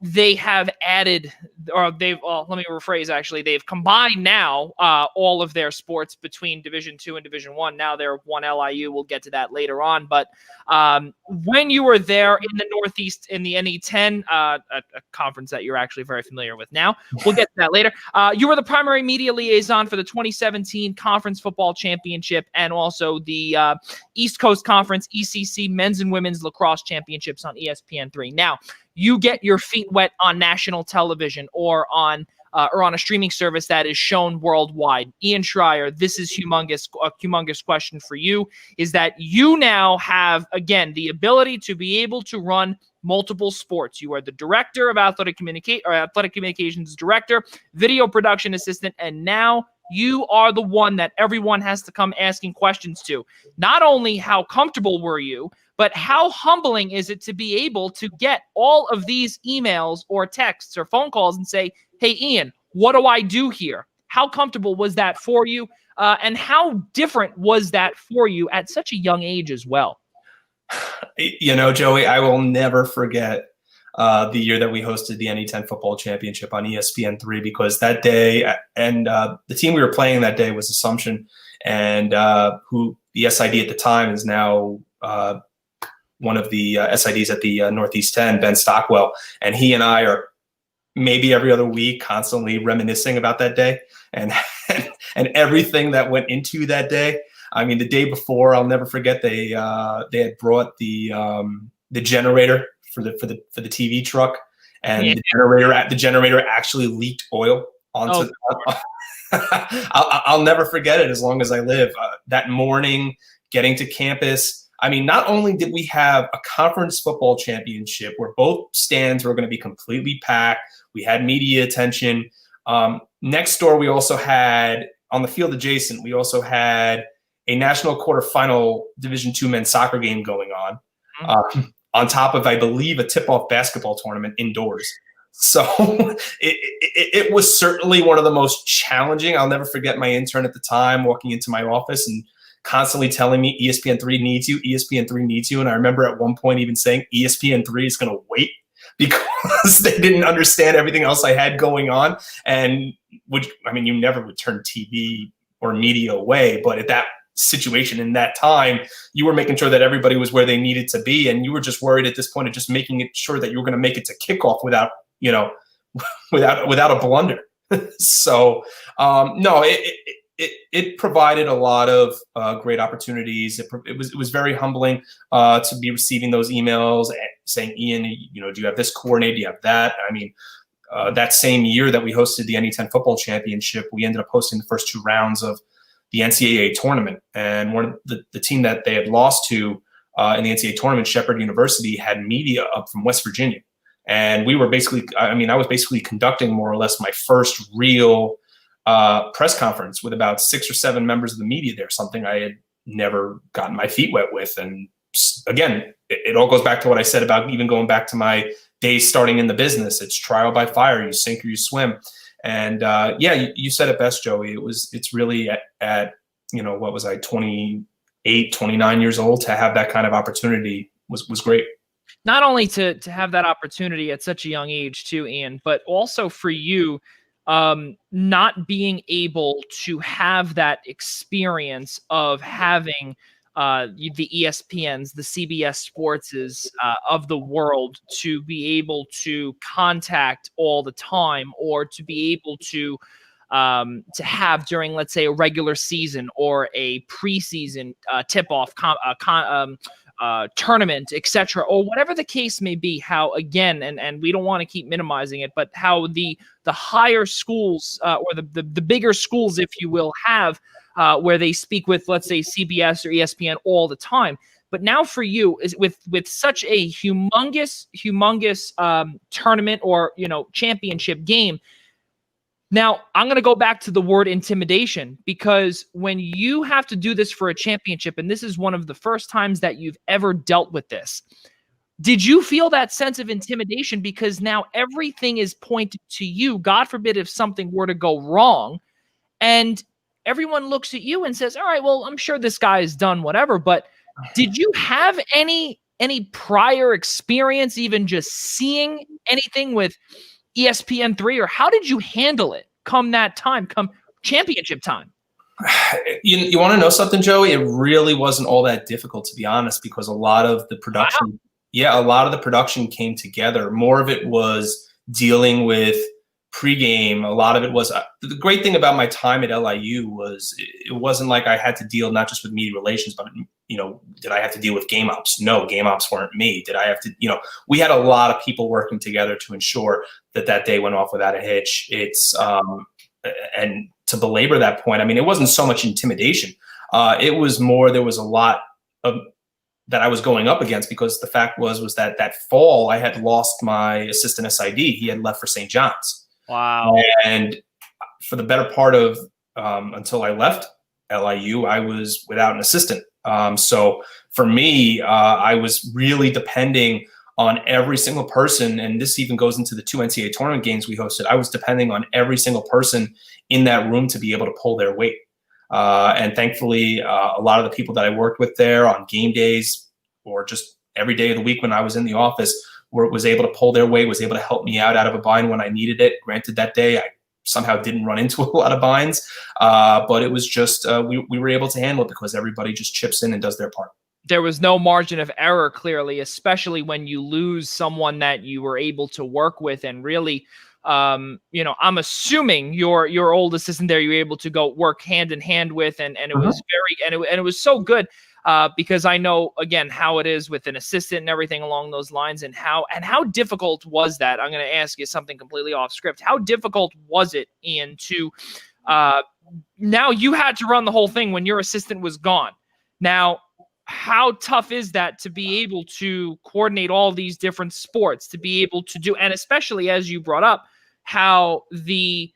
A: they have added, or let me rephrase, actually, they've combined now all of their sports between Division II and Division I. Now they're one LIU. We'll get to that later on. But when you were there in the Northeast in the NE10, a conference that you're actually very familiar with now, we'll get to that later. You were the primary media liaison for the 2017 Conference Football Championship and also the East Coast Conference ECC Men's and Women's Lacrosse Championships on ESPN3. Now, you get your feet wet on national television or on a streaming service that is shown worldwide. Ian Schraier, this is a humongous question for you, is that you now have, again, the ability to be able to run multiple sports. You are the director of athletic communications director, video production assistant, and now you are the one that everyone has to come asking questions to. Not only how comfortable were you, but how humbling is it to be able to get all of these emails or texts or phone calls and say, hey, Ian, what do I do here? How comfortable was that for you? And how different was that for you at such a young age as well?
B: Joey, I will never forget the year that we hosted the NE10 Football Championship on ESPN3, because that day, and the team we were playing that day was Assumption, and who the SID at the time is now one of the SIDs at the Northeast 10, Ben Stockwell, and he and I are maybe every other week constantly reminiscing about that day and and everything that went into that day. I mean, the day before, I'll never forget, they had brought the generator for the TV truck, and the generator actually leaked oil onto. I'll never forget it as long as I live. That morning, getting to campus. I mean, not only did we have a conference football championship where both stands were going to be completely packed, we had media attention. Next door, we also had, on the field adjacent, we also had a national quarterfinal Division II men's soccer game going on, on top of, I believe, a tip-off basketball tournament indoors. So it was certainly one of the most challenging. I'll never forget my intern at the time walking into my office and constantly telling me ESPN3 needs you, ESPN3 needs you. And I remember at one point even saying ESPN3 is going to wait because they didn't understand everything else I had going on. And you never would turn TV or media away, but at that situation in that time, you were making sure that everybody was where they needed to be. And you were just worried at this point of just making sure that you were going to make it to kickoff without a blunder. So no, it provided a lot of great opportunities. It was very humbling to be receiving those emails and saying, Ian, do you have this coordinated? Do you have that? I mean, that same year that we hosted the NE10 Football Championship, we ended up hosting the first two rounds of the NCAA tournament. And one of the team that they had lost to in the NCAA tournament, Shepherd University, had media up from West Virginia. And we were I was basically conducting more or less my first real press conference with about 6 or 7 members of the media there, something I had never gotten my feet wet with. And again, it all goes back to what I said about even going back to my days starting in the business. It's trial by fire. You sink or you swim. And you said it best, Joey. It's really at what was I, 28, 29 years old, to have that kind of opportunity was great.
A: Not only to have that opportunity at such a young age too, Ian, but also for you, not being able to have that experience of having the ESPNs, the CBS Sportses of the world to be able to contact all the time, or to be able to to have during, let's say, a regular season or a preseason tip-off tournament, etc., or whatever the case may be. How, again, and we don't want to keep minimizing it, but how the higher schools or the bigger schools, if you will, have where they speak with, let's say, CBS or ESPN all the time. But now for you, is with such a humongous tournament or championship game. Now, I'm going to go back to the word intimidation, because when you have to do this for a championship, and this is one of the first times that you've ever dealt with this, did you feel that sense of intimidation? Because now everything is pointed to you. God forbid if something were to go wrong, and everyone looks at you and says, all right, well, I'm sure this guy has done whatever. But did you have any prior experience, even just seeing anything with ESPN3, or how did you handle it come championship time?
B: You want to know something, Joey? It really wasn't all that difficult, to be honest, because a lot of the production, a lot of the production came together. More of it was dealing with pregame. A lot of it was the great thing about my time at LIU was it wasn't like I had to deal not just with media relations, but did I have to deal with game ops? No, game ops weren't me. Did I have to? We had a lot of people working together to ensure that day went off without a hitch. It's and to belabor that point, I mean, it wasn't so much intimidation. It was more, there was a lot of that I was going up against, because the fact was that fall I had lost my assistant SID. He had left for St. John's.
A: Wow.
B: And for the better part of until I left LIU, I was without an assistant. So for me, I was really depending on every single person, and this even goes into the 2 NCAA tournament games we hosted. I was depending on every single person in that room to be able to pull their weight. And thankfully, a lot of the people that I worked with there on game days or just every day of the week when I was in the office was able to pull their weight, was able to help me out of a bind when I needed it. Granted, that day I somehow didn't run into a lot of binds, but it was just we were able to handle it because everybody just chips in and does their part.
A: There was no margin of error, clearly, especially when you lose someone that you were able to work with. And really, I'm assuming your old assistant there, you were able to go work hand in hand with, and it was it was so good. Because I know, again, how it is with an assistant and everything along those lines, and how difficult was that? I'm going to ask you something completely off script. How difficult was it, Ian, to now you had to run the whole thing when your assistant was gone? Now, how tough is that to be able to coordinate all these different sports, to be able to do, and especially as you brought up, how the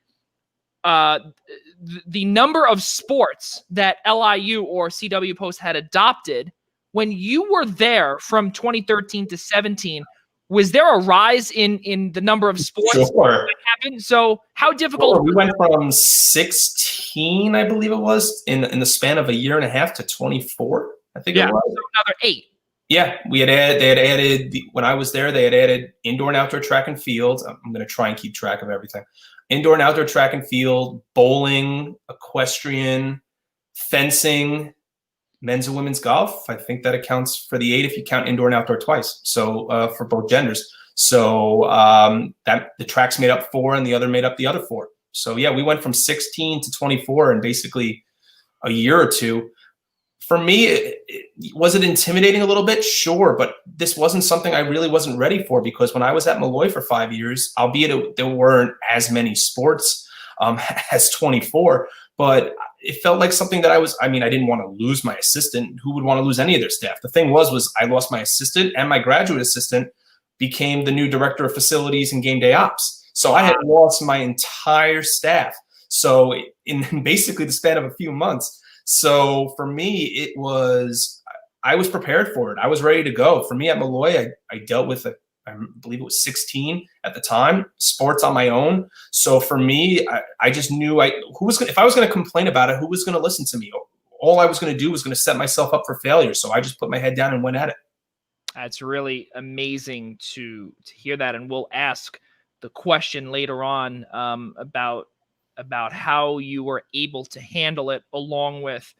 A: number of sports that LIU or CW Post had adopted when you were there from 2013 to 17, was there a rise in the number of sports that happened? So how difficult?
B: Sure. We went from 16, I believe it was, in the span of a year and a half to 24. I think it was.
A: So another 8.
B: Yeah, they had added when I was there, they had added indoor and outdoor track and field. I'm going to try and keep track of everything. Indoor and outdoor track and field, bowling, equestrian, fencing, men's and women's golf. I think that accounts for the 8 if you count indoor and outdoor twice. So for both genders. So that the tracks made up 4 and the other made up the other 4. So yeah, we went from 16 to 24 in basically a year or two. For me, was it intimidating a little bit? Sure, but this wasn't something I really wasn't ready for, because when I was at Malloy for 5 years, albeit there weren't as many sports as 24, but it felt like something that I didn't want to lose my assistant. Who would want to lose any of their staff? The thing was I lost my assistant, and my graduate assistant became the new director of facilities and game day ops. So I had lost my entire staff. So in basically the span of a few months. So for me, I was prepared for it. I was ready to go. For me at Malloy, I dealt with I believe it was 16 at the time, sports on my own. So for me, I just knew if I was going to complain about it, who was going to listen to me? All I was going to do was going to set myself up for failure. So I just put my head down and went at it.
A: That's really amazing to hear that. And we'll ask the question later on about how you were able to handle it, along with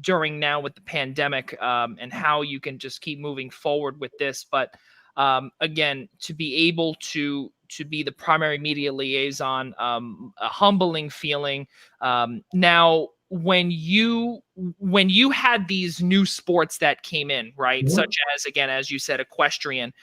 A: during now with the pandemic, and how you can just keep moving forward with this. But again, to be able to to be the primary media liaison. A humbling feeling. Now, when you had these new sports that came in, right, such as, again, as you said, equestrian,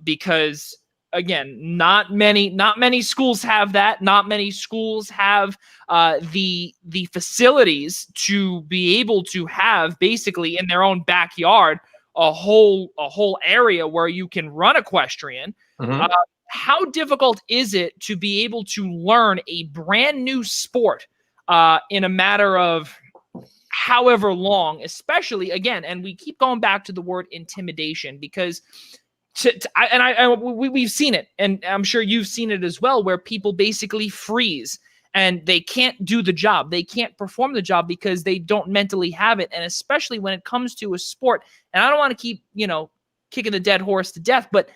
A: because again, not many schools have that. Not many schools have the facilities to be able to have basically in their own backyard a whole area where you can run equestrian. How difficult is it to be able to learn a brand new sport in a matter of however long, especially, again, and we keep going back to the word intimidation, because we've seen it, and I'm sure you've seen it as well, where people basically freeze and they can't do the job. They can't perform the job because they don't mentally have it. And especially when it comes to a sport, and I don't want to keep, kicking the dead horse to death, but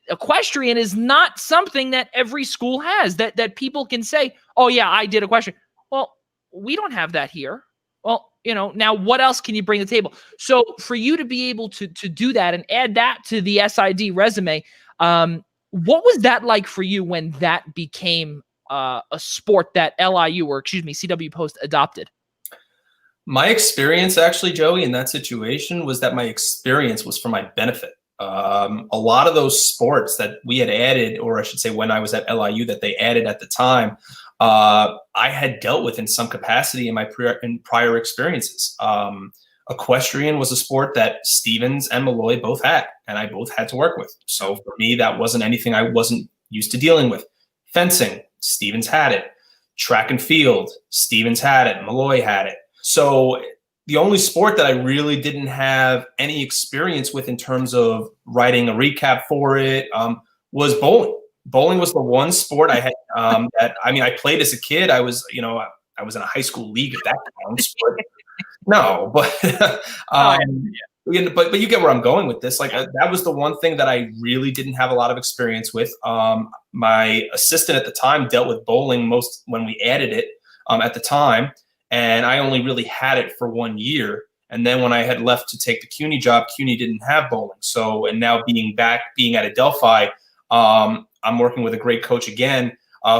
A: equestrian is not something that every school has, that people can say, oh yeah, I did equestrian. Well, we don't have that here. Well, now what else can you bring to the table? So for you to be able to do that and add that to the SID resume, what was that like for you when that became a sport that CW Post adopted?
B: My experience, actually, Joey, in that situation was that my experience was for my benefit. A lot of those sports that we had added, or I should say when I was at LIU that they added at the time, I had dealt with in some capacity in my prior experiences. Equestrian was a sport that Stevens and Malloy both had, and I both had to work with. So for me, that wasn't anything I wasn't used to dealing with. Fencing, Stevens had it. Track and field, Stevens had it. Malloy had it. So the only sport that I really didn't have any experience with in terms of writing a recap for it was bowling. Bowling was the one sport I had I played as a kid. I was in a high school league at that time. No, but but you get where I'm going with this. That was the one thing that I really didn't have a lot of experience with. My assistant at the time dealt with bowling most when we added it at the time, and I only really had it for 1 year. And then when I had left to take the CUNY job, CUNY didn't have bowling. So, and now being at Adelphi, I'm working with a great coach again,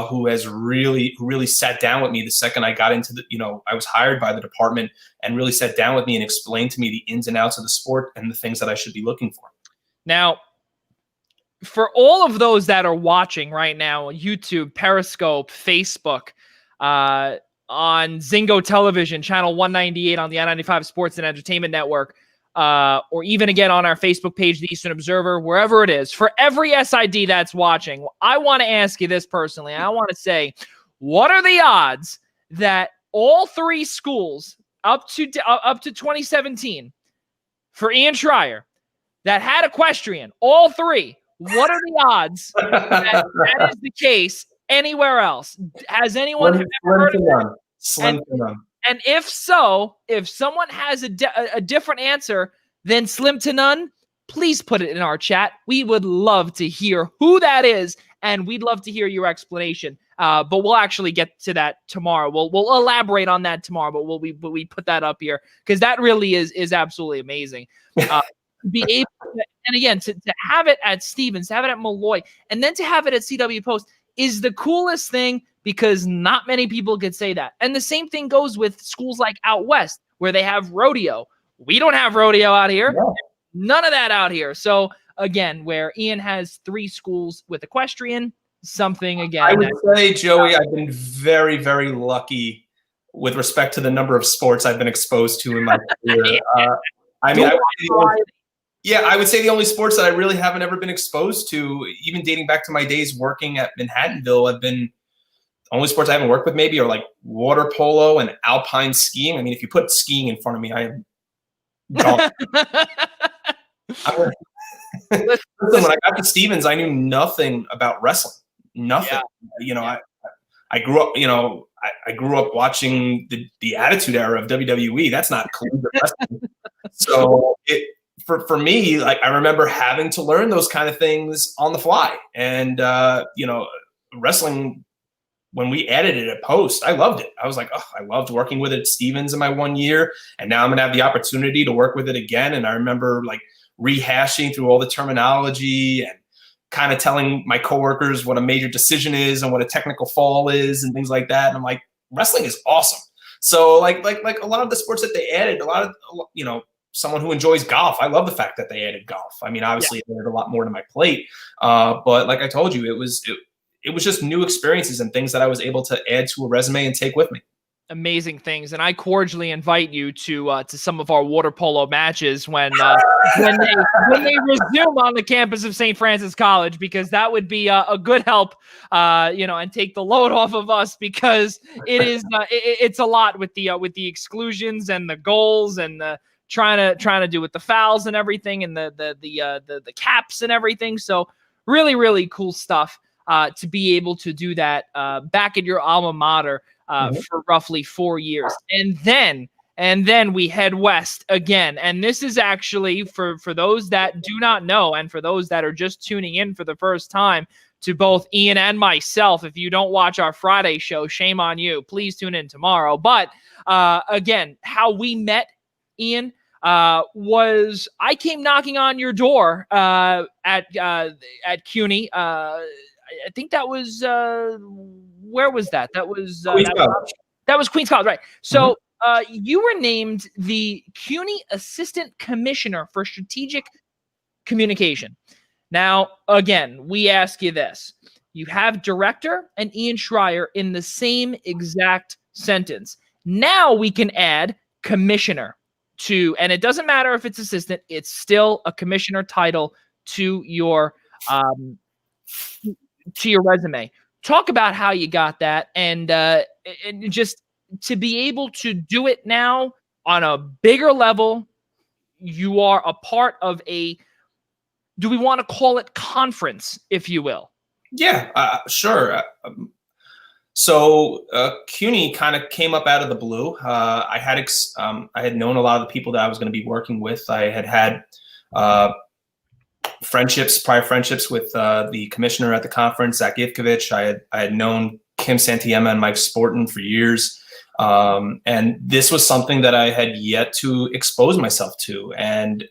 B: who really sat down with me the second I got into I was hired by the department, and really sat down with me and explained to me the ins and outs of the sport and the things that I should be looking for. Now,
A: for all of those that are watching right now, YouTube, Periscope, Facebook, on Zingo Television, channel 198 on the I-95 Sports and Entertainment Network, or even again on our Facebook page, The Eastern Observer, wherever it is, for every SID that's watching, I want to ask you this personally. I want to say, what are the odds that all three schools up to 2017 for Ian Schraier that had equestrian, all three, what are the odds that is the case anywhere else? Has anyone ever heard of that?
B: Slim to none.
A: And if so, if someone has a different answer than slim to none, please put it in our chat. We would love to hear who that is, and we'd love to hear your explanation. But we'll actually get to that tomorrow. We'll elaborate on that tomorrow, but we put that up here because that really is absolutely amazing. Be able to, and again, to have it at Stevens, to have it at Malloy, and then to have it at CW Post is the coolest thing, because not many people could say that. And the same thing goes with schools like out west, where they have rodeo. We don't have rodeo out here. No. None of that out here. So again, where Ian has three schools with equestrian, something again.
B: I would say, Joey, I've been very, very lucky with respect to the number of sports I've been exposed to in my career. I would say the only sports that I really haven't ever been exposed to, even dating back to my days working at Manhattanville, have been only sports I haven't worked with maybe are like water polo and alpine skiing. I mean, if you put skiing in front of me, I am gone. Listen, when I got to Stevens, I knew nothing about wrestling. Nothing. Yeah. I grew up, I grew up watching the Attitude Era of WWE. That's not collegiate wrestling. So for me, like, I remember having to learn those kind of things on the fly. And wrestling, when we added it at Post, I loved it. I was like, oh, I loved working with it at Stevens in my 1 year, and now I'm gonna have the opportunity to work with it again. And I remember like rehashing through all the terminology and kind of telling my coworkers what a major decision is and what a technical fall is and things like that. And I'm like, wrestling is awesome. So like a lot of the sports that they added, someone who enjoys golf, I love the fact that they added golf. I mean, obviously it added a lot more to my plate. But like I told you, it was just new experiences and things that I was able to add to a resume and take with me.
A: Amazing things, and I cordially invite you to some of our water polo matches when they resume on the campus of St. Francis College, because that would be a good help, and take the load off of us, because it's a lot with the exclusions and the goals and the trying to do with the fouls and everything and the caps and everything. So really, really cool stuff to be able to do that back at your alma mater. For roughly 4 years. And then we head west again. And this is actually for those that do not know, and for those that are just tuning in for the first time, to both Ian and myself. If you don't watch our Friday show, shame on you. Please tune in tomorrow. But again, how we met, Ian, was I came knocking on your door at CUNY. I think that was where was that? That was Queens College, right? So you were named the CUNY Assistant Commissioner for Strategic Communication. Now, again, we ask you this. You have director and Ian Schraier in the same exact sentence. Now we can add commissioner to, and it doesn't matter if it's assistant, it's still a commissioner title to your resume. Talk about how you got that, and just to be able to do it now on a bigger level. You are a part of a, do we want to call it conference, if you will?
B: Yeah, sure. So CUNY kind of came up out of the blue. I had known a lot of the people that I was going to be working with. I had prior friendships with the commissioner at the conference, Zach Ivkovich. I had known Kim Santiema and Mike Sporton for years. And this was something that I had yet to expose myself to. And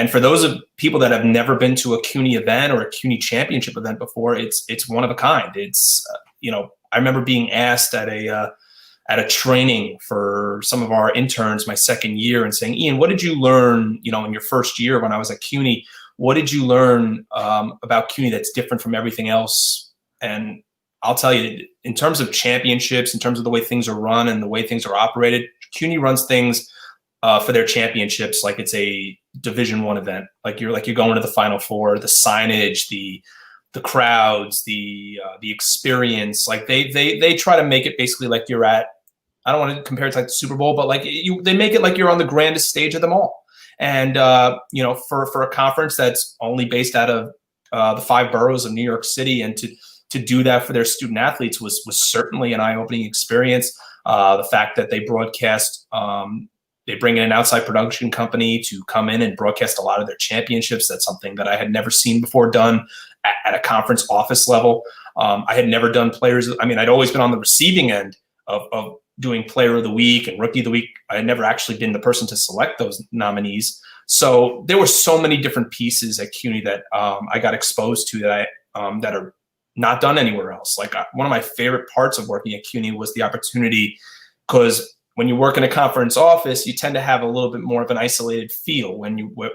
B: for those of people that have never been to a CUNY event or a CUNY championship event before, it's one of a kind. It's, I remember being asked at a training for some of our interns my second year and saying, Ian, what did you learn, in your first year when I was at CUNY? What did you learn about CUNY that's different from everything else? And I'll tell you, in terms of championships, in terms of the way things are run and the way things are operated, CUNY runs things for their championships like it's a Division I event. Like you're going to the Final Four, the signage, the crowds, the experience. Like they try to make it basically like you're at, I don't want to compare it to like the Super Bowl, but like they make it like you're on the grandest stage of them all. And for a conference that's only based out of the 5 boroughs of New York City, and to do that for their student athletes was certainly an eye-opening experience. The fact that they broadcast, they bring in an outside production company to come in and broadcast a lot of their championships. That's something that I had never seen before done at a conference office level. I had never done players. I mean, I'd always been on the receiving end of doing Player of the Week and Rookie of the Week. I had never actually been the person to select those nominees. So there were so many different pieces at CUNY that I got exposed to that are not done anywhere else. Like one of my favorite parts of working at CUNY was the opportunity, because when you work in a conference office, you tend to have a little bit more of an isolated feel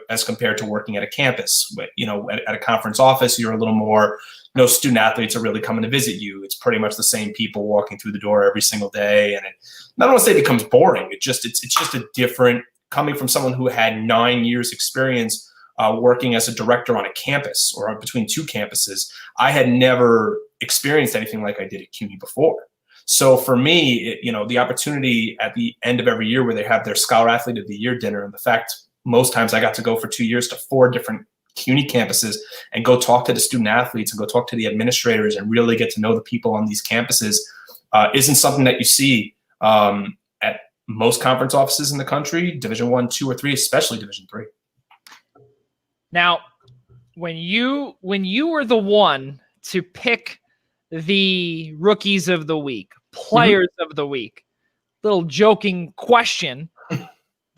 B: as compared to working at a campus. At a conference office, you're a little more, no student athletes are really coming to visit you. It's pretty much the same people walking through the door every single day. And I don't want to say it becomes boring. It's just a different, coming from someone who had 9 years experience working as a director on a campus or between 2 campuses. I had never experienced anything like I did at CUNY before. So for me, the opportunity at the end of every year where they have their Scholar Athlete of the Year dinner, and the fact most times I got to go for 2 years to 4 different CUNY campuses and go talk to the student athletes and go talk to the administrators and really get to know the people on these campuses isn't something that you see at most conference offices in the country, Division I, II, or III, especially Division III.
A: Now, when you were the one to pick the rookies of the week, players of the week, little joking question,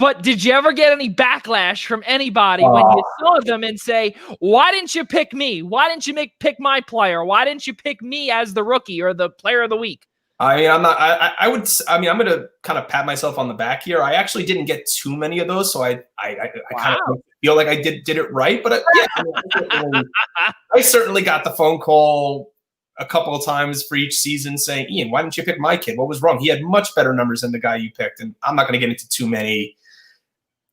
A: But did you ever get any backlash from anybody when you saw them and say, why didn't you pick me? Why didn't you pick my player? Why didn't you pick me as the rookie or the player of the week?
B: I mean, I'm going to kind of pat myself on the back here. I actually didn't get too many of those, so I kind of feel like I did it right. But I certainly got the phone call a couple of times for each season saying, Ian, why didn't you pick my kid? What was wrong? He had much better numbers than the guy you picked. And I'm not going to get into too many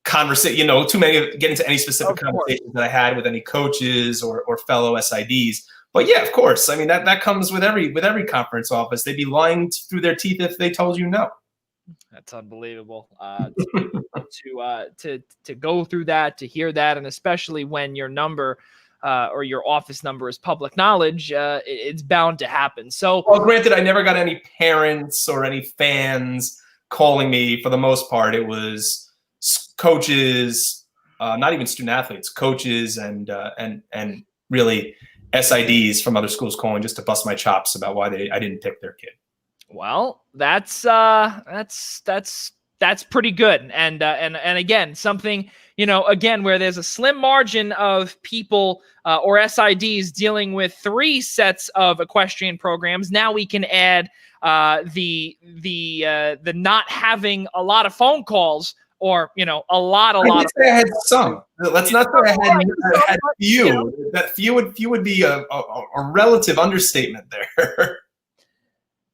B: get into any specific conversations that I had with any coaches or fellow SIDs. But yeah, of course. I mean, that comes with every conference office. They'd be lying through their teeth if they told you no.
A: That's unbelievable to go through that, to hear that, and especially when your number or your office number is public knowledge, it's bound to happen. So,
B: well, granted, I never got any parents or any fans calling me. For the most part, it was coaches, not even student athletes, coaches, and really SIDs from other schools calling just to bust my chops about why I didn't pick their kid. Well,
A: that's pretty good. And again, something, again, where there's a slim margin of people or SIDs dealing with 3 sets of equestrian programs. Now we can add the not having a lot of phone calls, or a lot.
B: I had some. Let's not say I had few. That few would be a relative understatement there.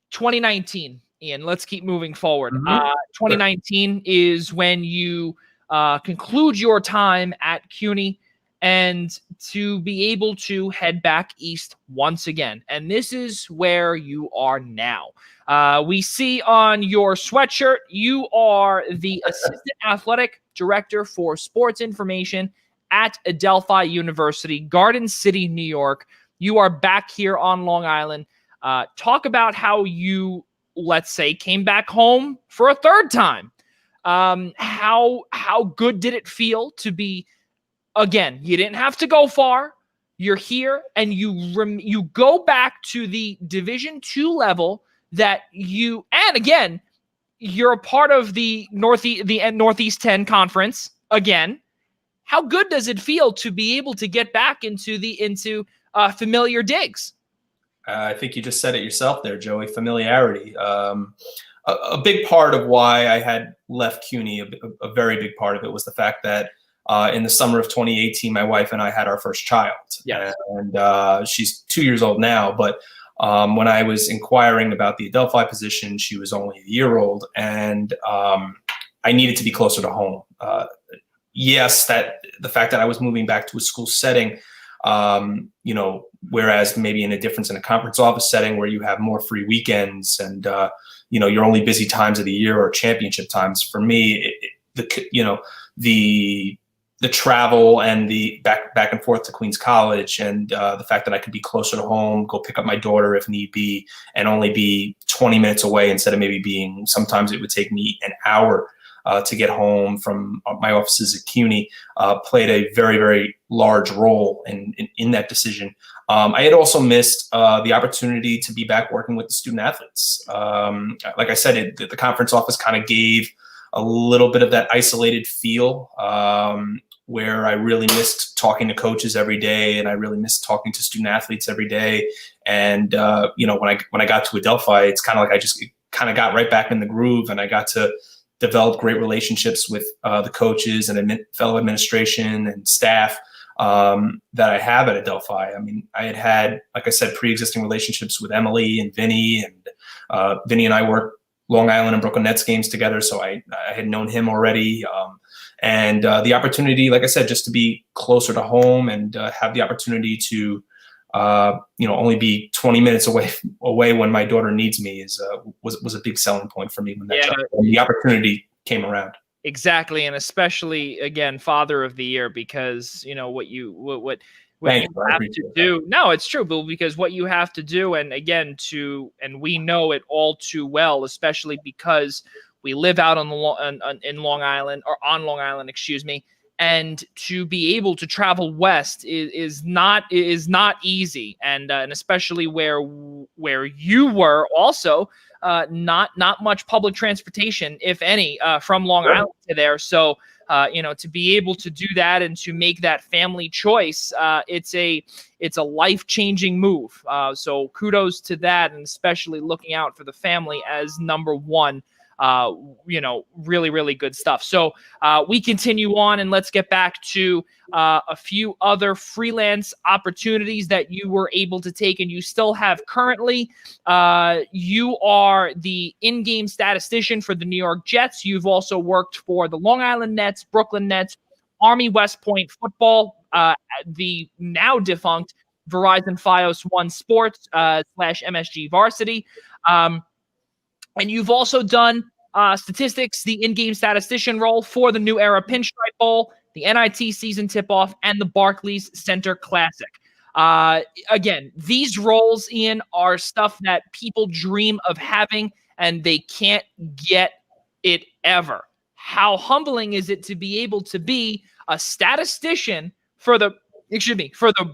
A: 2019, Ian. Let's keep moving forward. 2019 is when you conclude your time at CUNY and to be able to head back east once again. And this is where you are now. We see on your sweatshirt, you are the Assistant Athletic Director for Sports Information at Adelphi University, Garden City, New York. You are back here on Long Island. Talk about how you, let's say, came back home for a third time. How good did it feel to be, again, you didn't have to go far. You're here, and you go back to the Division II level that and again, you're a part of the Northeast 10 Conference again. How good does it feel to be able to get back into familiar digs?
B: I think you just said it yourself there, Joey. Familiarity. A big part of why I had left CUNY, a very big part of it, was the fact that in the summer of 2018, my wife and I had our first child.
A: Yes.
B: And she's 2 years old now. But when I was inquiring about the Adelphi position, she was only a year old, and I needed to be closer to home. Yes, that the fact that I was moving back to a school setting, whereas maybe in a conference office setting where you have more free weekends and, your only busy times of the year or championship times. For me, the travel and the back and forth to Queens College, and the fact that I could be closer to home, go pick up my daughter if need be, and only be 20 minutes away instead of maybe sometimes it would take me an hour to get home from my offices at CUNY, played a very, very large role in that decision. I had also missed the opportunity to be back working with the student athletes. Like I said, the conference office kind of gave a little bit of that isolated feel, where I really missed talking to coaches every day, and I really missed talking to student athletes every day. And when I got to Adelphi, it's kind of like I just kind of got right back in the groove, and I got to develop great relationships with the coaches and fellow administration and staff that I have at Adelphi. I mean, I had, like I said, pre-existing relationships with Emily and Vinny, and Vinny and I worked Long Island and Brooklyn Nets games together, so I had known him already. And the opportunity, like I said, just to be closer to home and have the opportunity to, only be 20 minutes away when my daughter needs me was a big selling point for me when the opportunity came around.
A: Exactly, and especially again, Father of the Year, because what you have to do. No, it's true, Bill, because what you have to do, and again, and we know it all too well, especially because we live out in Long Island, or on Long Island, excuse me, and to be able to travel west is not easy, and especially where you were also not much public transportation, if any, from Long Island to there. So, to be able to do that and to make that family choice, it's a life-changing move. So kudos to that, and especially looking out for the family as number one. Really, really good stuff. So we continue on, and let's get back to a few other freelance opportunities that you were able to take and you still have currently. You are the in-game statistician for the New York Jets. You've also worked for the Long Island Nets, Brooklyn Nets, Army West Point football, the now defunct Verizon Fios One Sports / MSG Varsity. And you've also done statistics, the in-game statistician role for the New Era Pinstripe Bowl, the NIT season tip-off, and the Barclays Center Classic. Again, these roles, Ian, are stuff that people dream of having, and they can't get it ever. How humbling is it to be able to be a statistician for the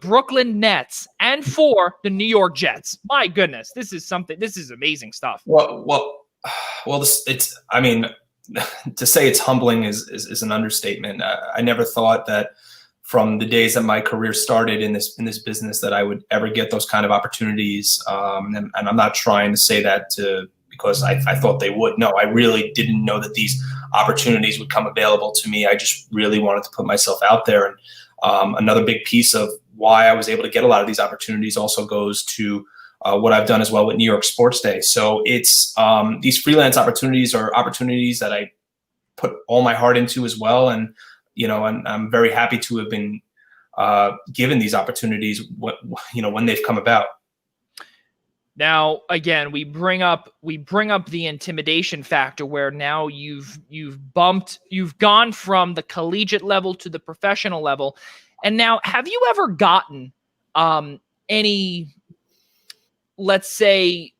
A: Brooklyn Nets and for the New York Jets? My goodness, this is amazing stuff.
B: Well, I mean, to say it's humbling is an understatement. I never thought that from the days that my career started in this business that I would ever get those kind of opportunities. And I'm not trying to say that because I thought they would. No, I really didn't know that these opportunities would come available to me. I just really wanted to put myself out there. And another big piece of why I was able to get a lot of these opportunities also goes to what I've done as well with New York Sports Day. So it's these freelance opportunities are opportunities that I put all my heart into as well. And, and I'm very happy to have been given these opportunities, when they've come about.
A: Now, again, we bring up the intimidation factor, where now you've gone from the collegiate level to the professional level. And now, have you ever gotten any, let's say,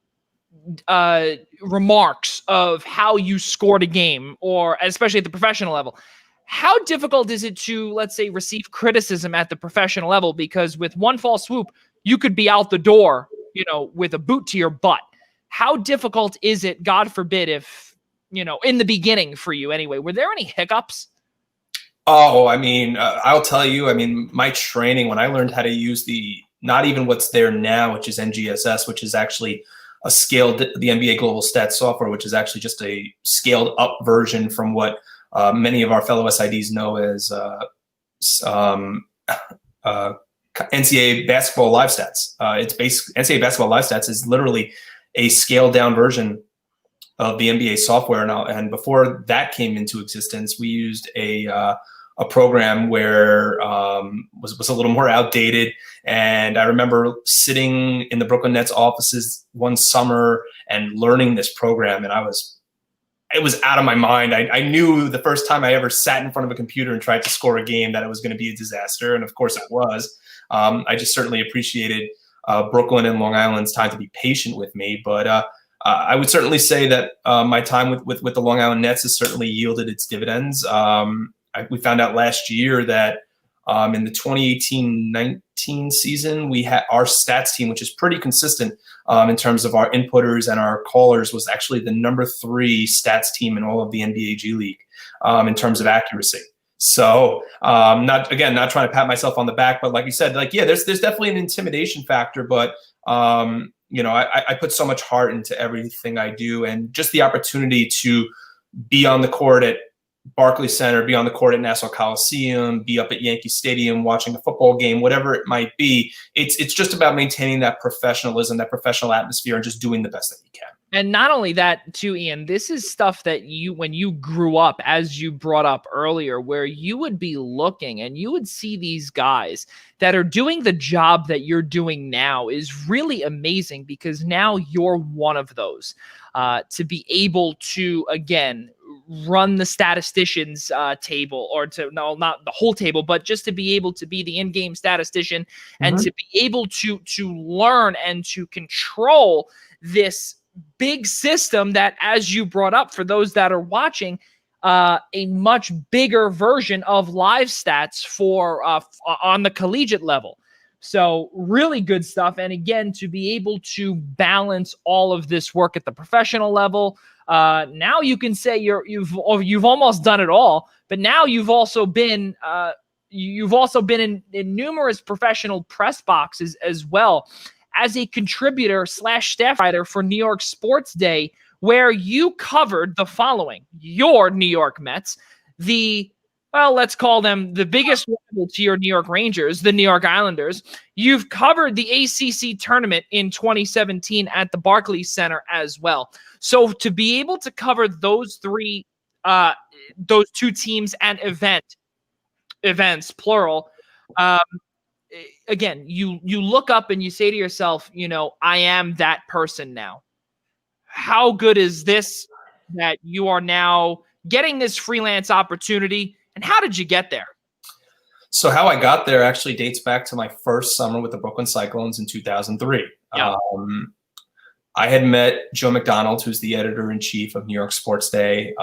A: remarks of how you scored a game, or especially at the professional level? How difficult is it to, let's say, receive criticism at the professional level? Because with one false swoop, you could be out the door, with a boot to your butt. How difficult is it, God forbid, if, in the beginning for you anyway, were there any hiccups?
B: Oh, I mean, I'll tell you, my training, when I learned how to use not even what's there now, which is NGSS, which is actually the NBA Global Stats software, which is actually just a scaled up version from what many of our fellow SIDs know as NCAA Basketball Live Stats. NCAA Basketball Live Stats is literally a scaled down version of the NBA software. And before that came into existence, we used a program where was a little more outdated. And I remember sitting in the Brooklyn Nets offices one summer and learning this program, and it was out of my mind. I knew the first time I ever sat in front of a computer and tried to score a game that it was going to be a disaster, and of course it was. I just certainly appreciated Brooklyn and Long Island's time to be patient with me, but I would certainly say that my time with the Long Island Nets has certainly yielded its dividends. We found out last year that in the 2018-19 season, we had our stats team, which is pretty consistent in terms of our inputters and our callers, was actually the number 3 stats team in all of the NBA G League in terms of accuracy. So not trying to pat myself on the back, but like you said, there's definitely an intimidation factor, but I put so much heart into everything I do, and just the opportunity to be on the court at Barclays Center, be on the court at Nassau Coliseum, be up at Yankee Stadium watching a football game, whatever it might be. It's just about maintaining that professionalism, that professional atmosphere, and just doing the best that you can.
A: And not only that, too, Ian, this is stuff that when you grew up, as you brought up earlier, where you would be looking and you would see these guys that are doing the job that you're doing now is really amazing, because now you're one of those. To be able to, again, run the statistician's table, or not the whole table, but just to be able to be the in-game statistician, and to be able to learn and to control this big system that, as you brought up, for those that are watching, a much bigger version of live stats for on the collegiate level. So really good stuff. And again, to be able to balance all of this work at the professional level, now you can say you've almost done it all. But now you've also been in numerous professional press boxes as well as a contributor / staff writer for New York Sports Day, where you covered the following: your New York Mets, let's call them the biggest rival to your New York Rangers, the New York Islanders. You've covered the ACC tournament in 2017 at the Barclays Center as well. So to be able to cover those two teams and events, plural, again, you look up and you say to yourself, I am that person now. How good is this that you are now getting this freelance opportunity? And how did you get there?
B: So how I got there actually dates back to my first summer with the Brooklyn Cyclones in 2003.
A: Yeah.
B: I had met Joe McDonald, who's the editor-in-chief of New York Sports Day.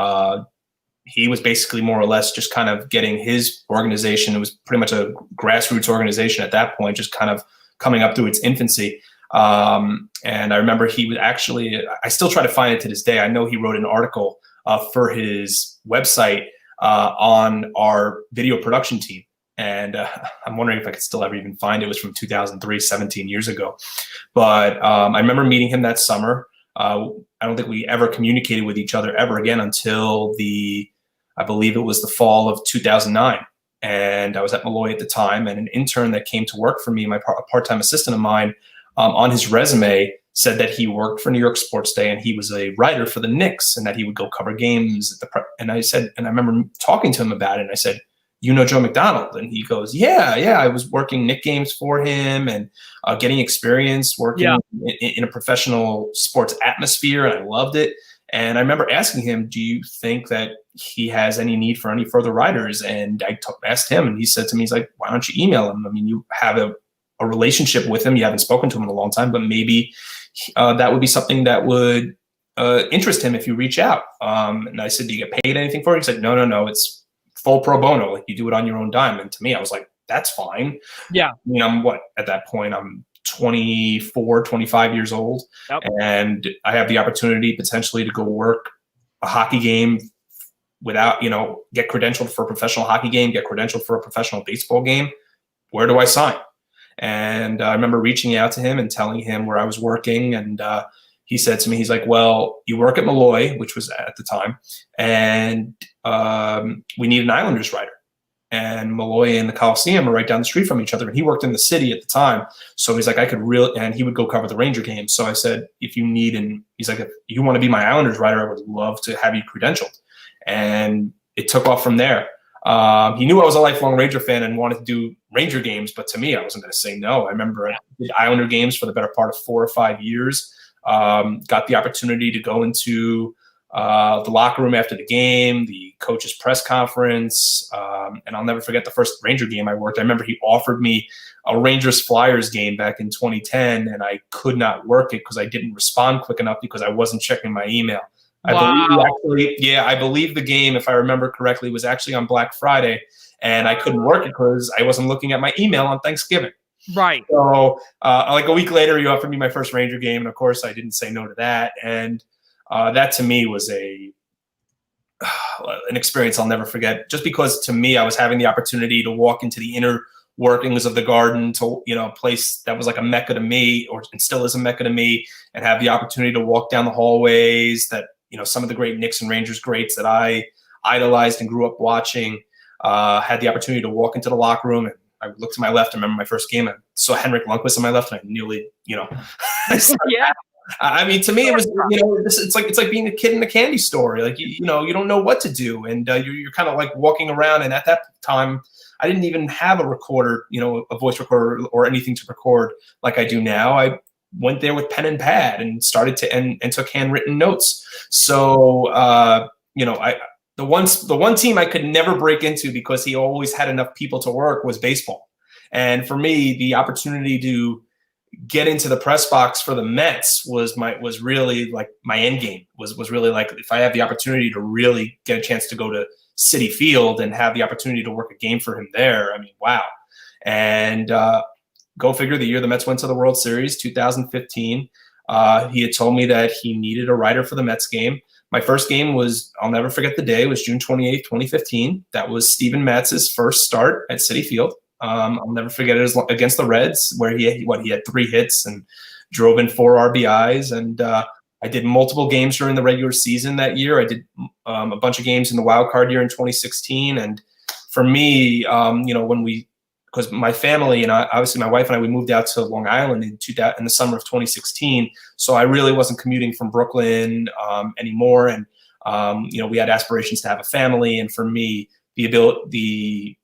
B: He was basically more or less just kind of getting his organization. It was pretty much a grassroots organization at that point, just kind of coming up through its infancy. And I remember he was actually, I still try to find it to this day. I know he wrote an article for his website on our video production team. And I'm wondering if I could still ever even find it. It was from 2003, 17 years ago. But I remember meeting him that summer. I don't think we ever communicated with each other ever again until I believe it was the fall of 2009. And I was at Malloy at the time, and an intern that came to work for me, a part-time assistant of mine, on his resume said that he worked for New York Sports Day and he was a writer for the Knicks and that he would go cover games at and I remember talking to him about it, and I said, "You know Joe McDonald?" And he goes, yeah, I was working Knick games for him and getting experience working in a professional sports atmosphere, and I loved it. And I remember asking him, "Do you think that he has any need for any further writers?" And I asked him, and he said to me, he's like, "Why don't you email him? I mean, you have a relationship with him. You haven't spoken to him in a long time, but maybe that would be something that would interest him if you reach out." And I said, "Do you get paid anything for it?" He said, No, it's full pro bono. Like, you do it on your own dime." And to me, I was like, that's fine.
A: Yeah.
B: I mean, at that point, I'm 24, 25 years old. Yep. And I have the opportunity potentially to go work a hockey game without, get credentialed for a professional hockey game, get credentialed for a professional baseball game. Where do I sign? And I remember reaching out to him and telling him where I was working. And he said to me, he's like, "Well, you work at Malloy," which was at the time, "and we need an Islanders writer." And Malloy and the Coliseum are right down the street from each other. And he worked in the city at the time. So he's like, and he would go cover the Ranger games. So I said, he's like, "If you want to be my Islanders writer, I would love to have you credentialed." And it took off from there. He knew I was a lifelong Ranger fan and wanted to do Ranger games, but to me, I wasn't going to say no. I remember I did Islander games for the better part of 4 or 5 years. Got the opportunity to go into the locker room after the game, the coach's press conference, and I'll never forget the first Ranger game I worked. I remember he offered me a Rangers Flyers game back in 2010, and I could not work it because I didn't respond quick enough because I wasn't checking my email. I believe the game, if I remember correctly, was actually on Black Friday, and I couldn't work it because I wasn't looking at my email on Thanksgiving.
A: Right.
B: So like a week later, he offered me my first Ranger game, and of course I didn't say no to that. And that to me was an experience I'll never forget, just because to me I was having the opportunity to walk into the inner workings of the Garden, to a place that was like a mecca to me, and still is a mecca to me, and have the opportunity to walk down the hallways that some of the great Knicks and Rangers greats that I idolized and grew up watching. Had the opportunity to walk into the locker room, and I looked to my left. I remember my first game, I saw Henrik Lundqvist on my left, and I nearly,
A: yeah.
B: I mean, to me, it was, it's like being a kid in a candy store. Like, you don't know what to do, and you're kind of like walking around. And at that time, I didn't even have a recorder, a voice recorder or anything to record like I do now. I went there with pen and pad and started to and took handwritten notes. So the one team I could never break into because he always had enough people to work was baseball. And for me, the opportunity to get into the press box for the Mets was really like my end game. Was really like, if I have the opportunity to really get a chance to go to Citi Field and have the opportunity to work a game for him there, I mean, wow. And go figure, the year the Mets went to the World Series, 2015, he had told me that he needed a writer for the Mets game. My first game was, I'll never forget the day, it was June 28th, 2015. That was Steven Matz's first start at Citi Field. I'll never forget it against the Reds, where he had 3 hits and drove in 4 RBIs. And I did multiple games during the regular season that year. I did a bunch of games in the wild card year in 2016. And for me, because my family and obviously my wife and I, we moved out to Long Island in the summer of 2016. So I really wasn't commuting from Brooklyn anymore. And, we had aspirations to have a family. And for me, the ability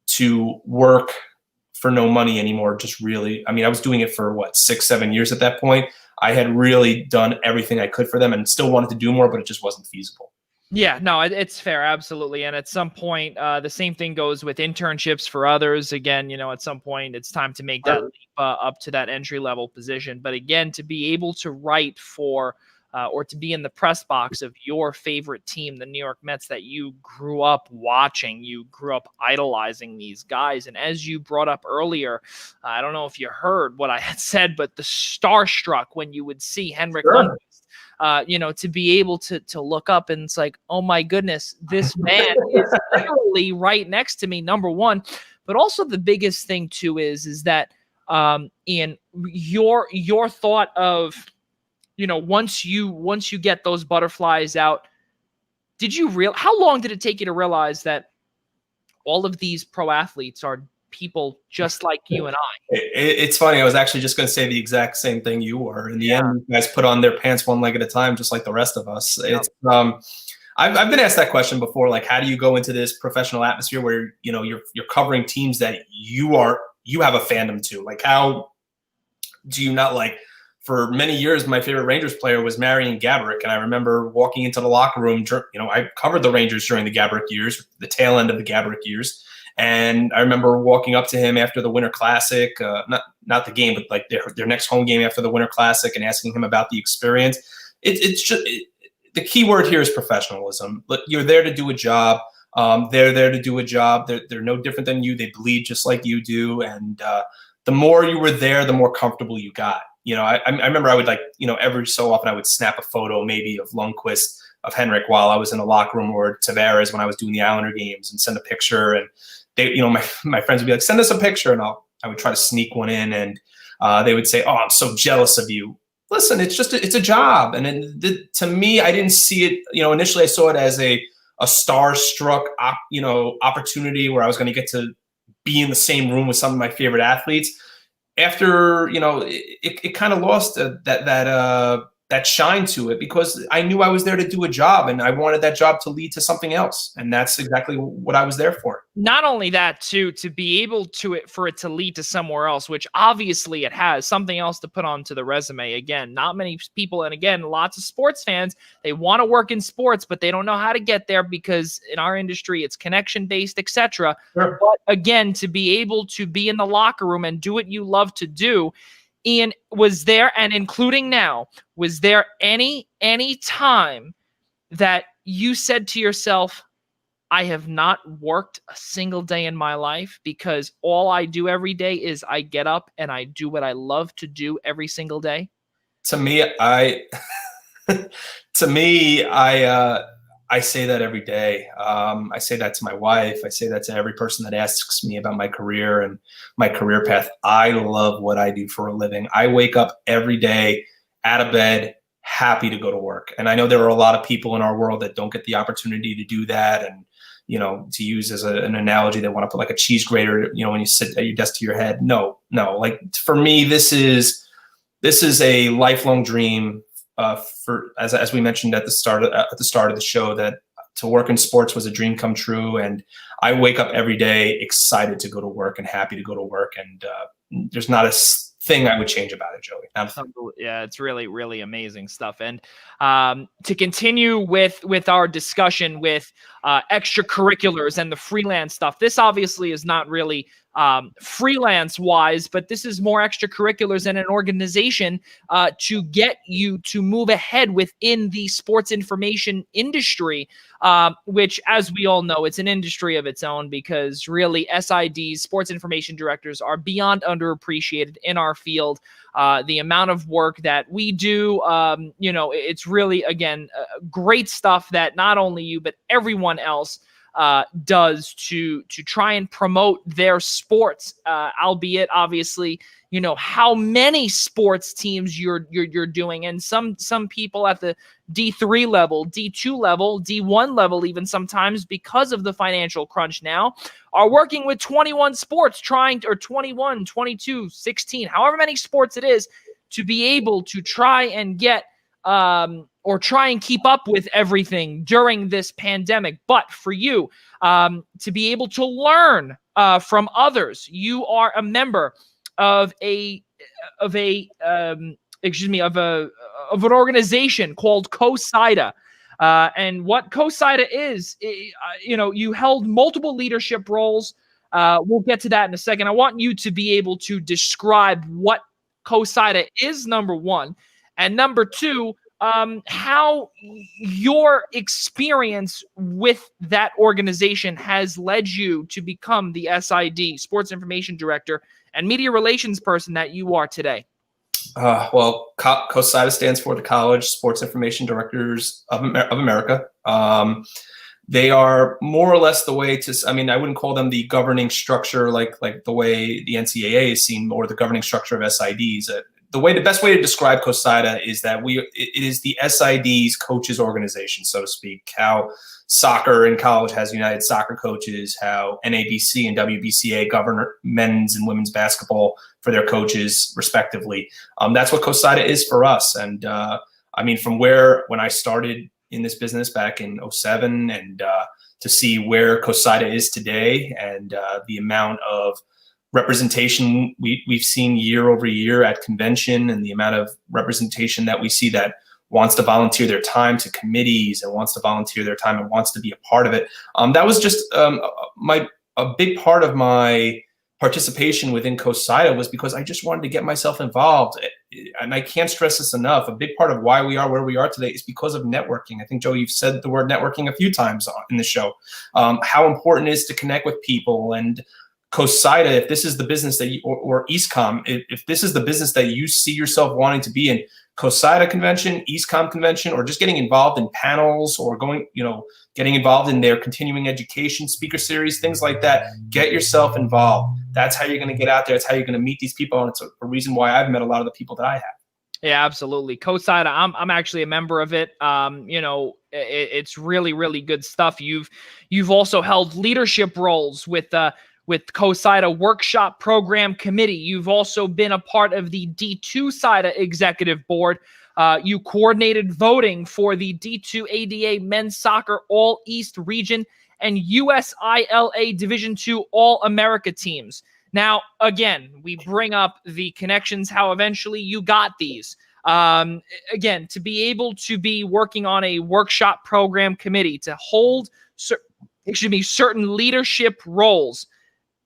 B: to work for no money anymore, just really, I was doing it for 6-7 years at that point. I had really done everything I could for them and still wanted to do more, but it just wasn't feasible.
A: Yeah, no, it's fair. Absolutely. And at some point, the same thing goes with internships for others. Again, at some point it's time to make that leap up to that entry level position. But again, to be able to write for or to be in the press box of your favorite team, the New York Mets, that you grew up watching, you grew up idolizing these guys. And as you brought up earlier, I don't know if you heard what I had said, but the starstruck when you would see Henrik Lundqvist. To be able to look up and it's like, oh my goodness, this man is literally right next to me, number one. But also the biggest thing too is that in your thought of, once you get those butterflies out, how long did it take you to realize that all of these pro athletes are people just like you and I?
B: It's funny. I was actually just going to say the exact same thing you were. In the end, you guys put on their pants one leg at a time, just like the rest of us. Yeah. It's I've been asked that question before. Like, how do you go into this professional atmosphere where you're covering teams that you have a fandom to? Like, how do you not like? For many years, my favorite Rangers player was Marian Gaborik, and I remember walking into the locker room. I covered the Rangers during the Gaborik years, the tail end of the Gaborik years. And I remember walking up to him after the Winter Classic, not the game, but like their next home game after the Winter Classic, and asking him about the experience. It's just the key word here is professionalism. You're there to do a job. They're there to do a job. They're no different than you. They bleed just like you do. And the more you were there, the more comfortable you got. I remember I would every so often I would snap a photo maybe of Lundqvist, of Henrik while I was in the locker room, or Tavares when I was doing the Islander games, and send a picture. And they, my friends would be like, send us a picture. And I would try to sneak one in, and they would say, oh, I'm so jealous of you. Listen, it's a job. And to me, I didn't see it, initially I saw it as a star-struck, opportunity where I was going to get to be in the same room with some of my favorite athletes. After, it kind of lost that shine to it, because I knew I was there to do a job, and I wanted that job to lead to something else. And that's exactly what I was there for.
A: Not only that, too, to be able for it to lead to somewhere else, which obviously it has, something else to put onto the resume. Again, not many people, and again, lots of sports fans, they want to work in sports, but they don't know how to get there because in our industry, it's connection-based, etc.
B: Sure.
A: But again, to be able to be in the locker room and do what you love to do, Ian, was there, and including now, was there any time that you said to yourself, I have not worked a single day in my life because all I do every day is I get up and I do what I love to do every single day?
B: To me, I say that every day. I say that to my wife. I say that to every person that asks me about my career and my career path. I love what I do for a living. I wake up every day out of bed, happy to go to work. And I know there are a lot of people in our world that don't get the opportunity to do that. And, to use as an analogy, they want to put like a cheese grater, when you sit at your desk to your head. No. Like, for me, this is a lifelong dream. For as we mentioned at the start of the show, that to work in sports was a dream come true, and I wake up every day excited to go to work and happy to go to work, and there's not a thing I would change about it, Joey.
A: Yeah, it's really, really amazing stuff. And to continue with our discussion with extracurriculars and the freelance stuff, this obviously is not really freelance wise, but this is more extracurriculars and an organization to get you to move ahead within the sports information industry, which, as we all know, it's an industry of its own, because really SIDs, sports information directors, are beyond underappreciated in our field. The amount of work that we do, it's really, again, great stuff that not only you, but everyone else does to try and promote their sports, albeit obviously, how many sports teams you're doing. And some people at the D3 level, D2 level, D1 level, even sometimes, because of the financial crunch now, are working with 21 sports, or 21, 22, 16, however many sports it is, to be able to try and get or try and keep up with everything during this pandemic. But for you, to be able to learn from others, you are a member of an organization called COSIDA. And what COSIDA is, you held multiple leadership roles. We'll get to that in a second. I want you to be able to describe what COSIDA is, number one, and number two, how your experience with that organization has led you to become the SID, Sports Information Director, and Media Relations person that you are today.
B: Well, COSIDA stands for the College Sports Information Directors of America. They are more or less the way to, I wouldn't call them the governing structure like the way the NCAA is seen, or the governing structure of SIDs. The best way to describe COSIDA is that it is the SID's coaches organization, so to speak. How soccer in college has United Soccer Coaches, how NABC and WBCA govern men's and women's basketball for their coaches, respectively. That's what COSIDA is for us. And from when I started in this business back in 2007, and to see where COSIDA is today, and the amount of representation we've seen year over year at convention, and the amount of representation that we see that wants to volunteer their time to committees, and wants to volunteer their time and wants to be a part of it. That was just a big part of my participation within COSIDA, was because I just wanted to get myself involved. And I can't stress this enough. A big part of why we are where we are today is because of networking. I think, Joe, you've said the word networking a few times in the show. How important it is to connect with people. And COSIDA, if this is the business that or EastCom, if this is the business that you see yourself wanting to be in, COSIDA convention, EastCom convention, or just getting involved in panels, or getting involved in their continuing education speaker series, things like that, get yourself involved. That's how you're going to get out there. That's how you're going to meet these people. And it's a reason why I've met a lot of the people that I have.
A: Yeah, absolutely. COSIDA, I'm actually a member of it. It's really, really good stuff. You've also held leadership roles with COSIDA Workshop Program Committee. You've also been a part of the D2 SIDA Executive Board. You coordinated voting for the D2 ADA Men's Soccer All East Region and USILA Division II All America teams. Now, again, we bring up the connections, how eventually you got these. Again, to be able to be working on a workshop program committee, to hold certain leadership roles,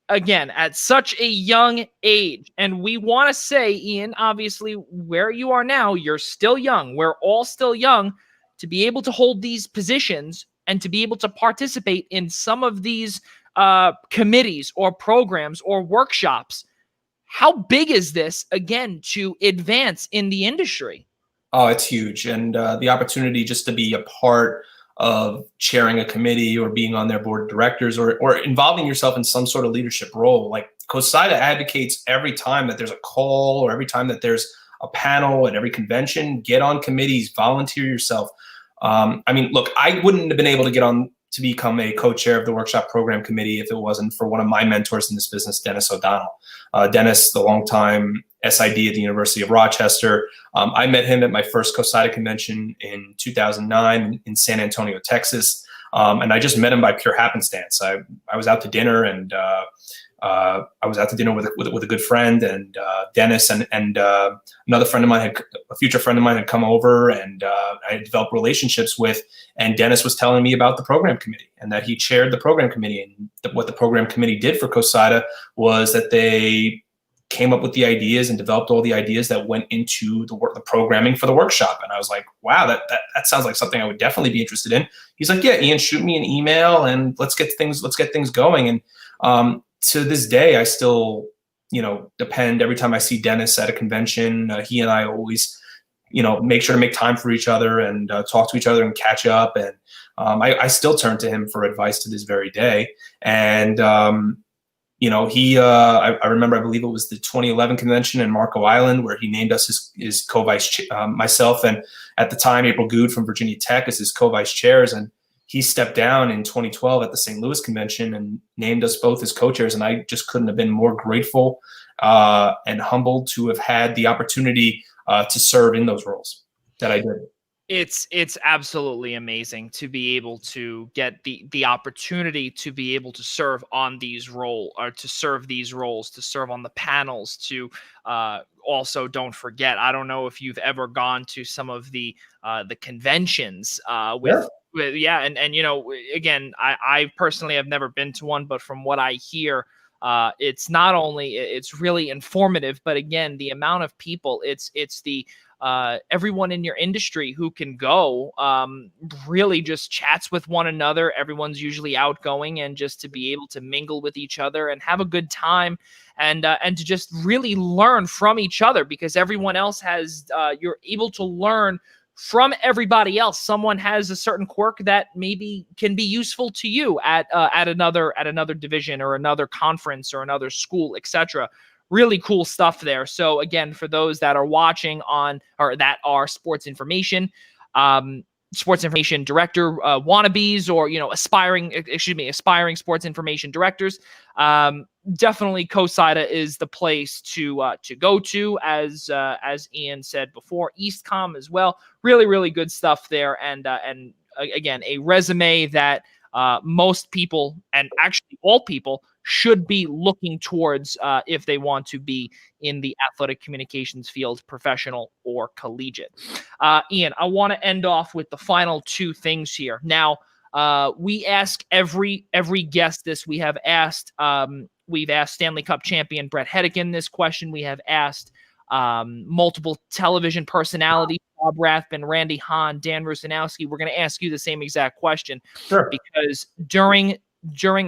A: again, at such a young age. And we want to say, Ian, obviously, where you are now, you're still young. We're all still young. To be able to hold these positions and to be able to participate in some of these committees or programs or workshops, how big is this, again, to advance in the industry?
B: Oh, it's huge. And the opportunity just to be a part of chairing a committee, or being on their board of directors, or involving yourself in some sort of leadership role. Like COSIDA advocates every time that there's a call, or every time that there's a panel at every convention, get on committees, volunteer yourself. Look, I wouldn't have been able to get on to become a co-chair of the workshop program committee if it wasn't for one of my mentors in this business, Dennis O'Donnell. Dennis, the longtime SID at the University of Rochester. I met him at my first COSIDA convention in 2009 in San Antonio, Texas. And I just met him by pure happenstance. I was out to dinner, and I was out to dinner with a good friend, and Dennis and another friend of mine, a future friend of mine, had come over, and I had developed relationships with. And Dennis was telling me about the program committee, and that he chaired the program committee. And what the program committee did for COSIDA was that they came up with the ideas and developed all the ideas that went into the programming for the workshop. And I was like, wow, that sounds like something I would definitely be interested in. He's like, yeah, Ian, shoot me an email and let's get things going. And to this day, I still, depend every time I see Dennis at a convention. He and I always, make sure to make time for each other and talk to each other and catch up. And I still turn to him for advice to this very day. And I remember, I believe it was the 2011 convention in Marco Island, where he named us his co-vice, myself, and at the time, April Good from Virginia Tech as his co-vice chairs. And he stepped down in 2012 at the St. Louis convention and named us both as co-chairs. And I just couldn't have been more grateful and humbled to have had the opportunity to serve in those roles that I did.
A: It's absolutely amazing to be able to get the opportunity to be able to serve on these roles, or to serve these roles, to serve on the panels, to also, don't forget, I don't know if you've ever gone to some of the conventions with and again, I personally have never been to one, but from what I hear, it's not only, it's really informative, but again, the amount of people, it's the everyone in your industry who can go really just chats with one another. Everyone's usually outgoing, and just to be able to mingle with each other and have a good time, and to just really learn from each other, because everyone else has you're able to learn from everybody else. Someone has a certain quirk that maybe can be useful to you at another division or another conference or another school, etc. Really cool stuff there. So again, for those that are watching on, or that are sports information director wannabes, or aspiring sports information directors, definitely COSIDA is the place to go to. As Ian said before, EastCom as well. Really, really good stuff there, and again, a resume that most people, and actually all people, should be looking towards if they want to be in the athletic communications field, professional or collegiate. Ian, I want to end off with the final two things here. Now, we ask every guest this. We've asked Stanley Cup champion Brett Hedican this question. We have asked multiple television personalities, Bob Rathbun, Randy Hahn, Dan Rusanowski. We're going to ask you the same exact question.
B: Sure.
A: Because during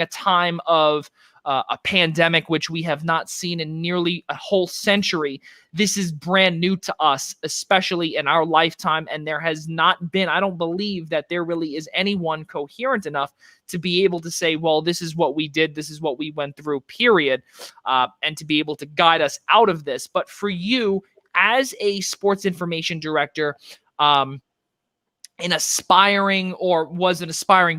A: a time of a pandemic, which we have not seen in nearly a whole century, this is brand new to us, especially in our lifetime. And there has not been, I don't believe that there really is anyone coherent enough to be able to say, well, this is what we did, this is what we went through, period, and to be able to guide us out of this. But for you, as a sports information director, an aspiring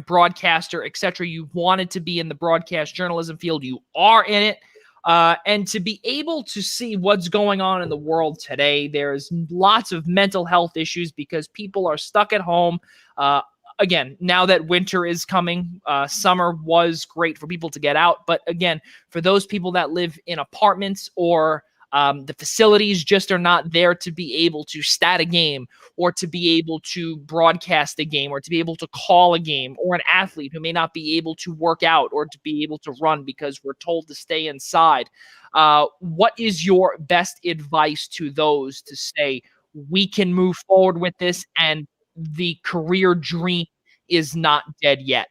A: broadcaster, etc., you wanted to be in the broadcast journalism field, you are in it, and to be able to see what's going on in the world today. There's lots of mental health issues because people are stuck at home. Again, now that winter is coming, summer was great for people to get out, but again, for those people that live in apartments, or the facilities just are not there to be able to stat a game, or to be able to broadcast a game, or to be able to call a game, or an athlete who may not be able to work out or to be able to run because we're told to stay inside. What is your best advice to those to say, we can move forward with this and the career dream is not dead yet?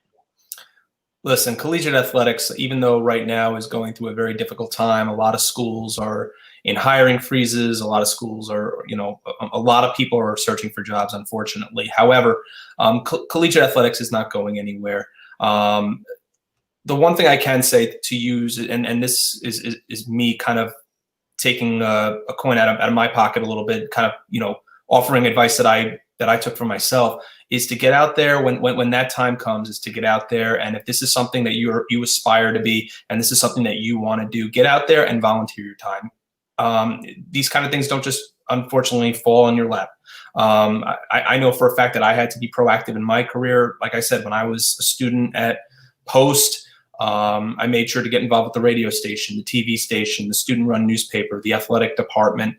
B: Listen, collegiate athletics, even though right now is going through a very difficult time, a lot of schools are in hiring freezes. A lot of schools are, a lot of people are searching for jobs, unfortunately. However, collegiate athletics is not going anywhere. The one thing I can say to use, and this is me kind of taking a coin out of my pocket a little bit, kind of, offering advice that I took for myself, is to get out there when that time comes, is to get out there. And if this is something that you aspire to be, and this is something that you want to do, get out there and volunteer your time. These kind of things don't just unfortunately fall on your lap. I know for a fact that I had to be proactive in my career. Like I said, when I was a student at Post, I made sure to get involved with the radio station, the TV station, the student-run newspaper, the athletic department.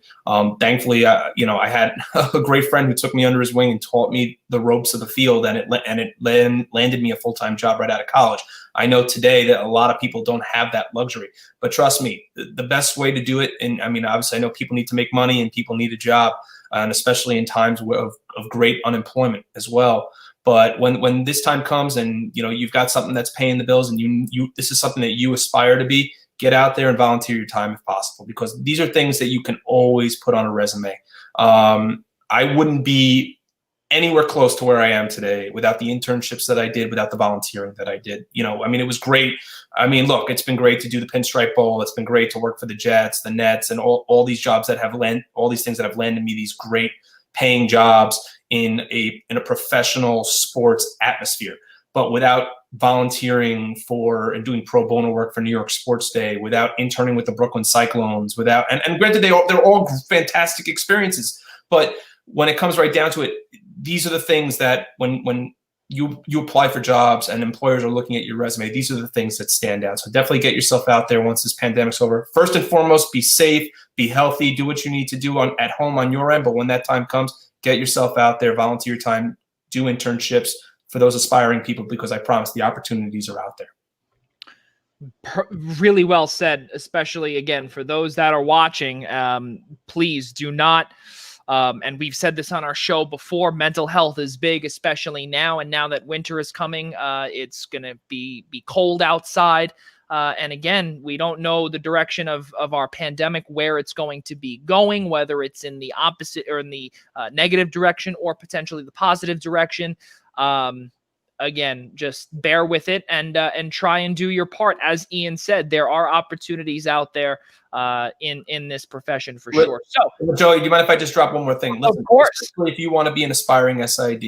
B: Thankfully, I had a great friend who took me under his wing and taught me the ropes of the field, and it landed me a full-time job right out of college. I know today that a lot of people don't have that luxury, but trust me, the best way to do it, and I mean, obviously, I know people need to make money and people need a job, and especially in times of great unemployment as well. But when this time comes and you've got something that's paying the bills and this is something that you aspire to be, get out there and volunteer your time if possible, because these are things that you can always put on a resume. I wouldn't be anywhere close to where I am today without the internships that I did, without the volunteering that I did. It was great. I mean, look, it's been great to do the Pinstripe Bowl. It's been great to work for the Jets, the Nets, and all these jobs that have all these things that have landed me these great paying jobs in a professional sports atmosphere. But without volunteering for and doing pro bono work for New York Sports Day, without interning with the Brooklyn Cyclones, and granted they're all fantastic experiences, but when it comes right down to it, these are the things that when you apply for jobs and employers are looking at your resume, these are the things that stand out. So definitely get yourself out there once this pandemic's over. First and foremost, be safe, be healthy, do what you need to do at home on your end. But when that time comes, get yourself out there, volunteer time, do internships for those aspiring people, because I promise the opportunities are out there.
A: Really well said, especially again for those that are watching. Please do not, and we've said this on our show before, mental health is big, especially now. And now that winter is coming, it's going to be cold outside. And again, we don't know the direction of our pandemic, where it's going to be going, whether it's in the opposite or in the negative direction or potentially the positive direction. Again, just bear with it and try and do your part. As Ian said, there are opportunities out there in this profession for sure. So,
B: Joey, do you mind if I just drop one more thing?
A: Listen, of course.
B: If you want to be an aspiring SID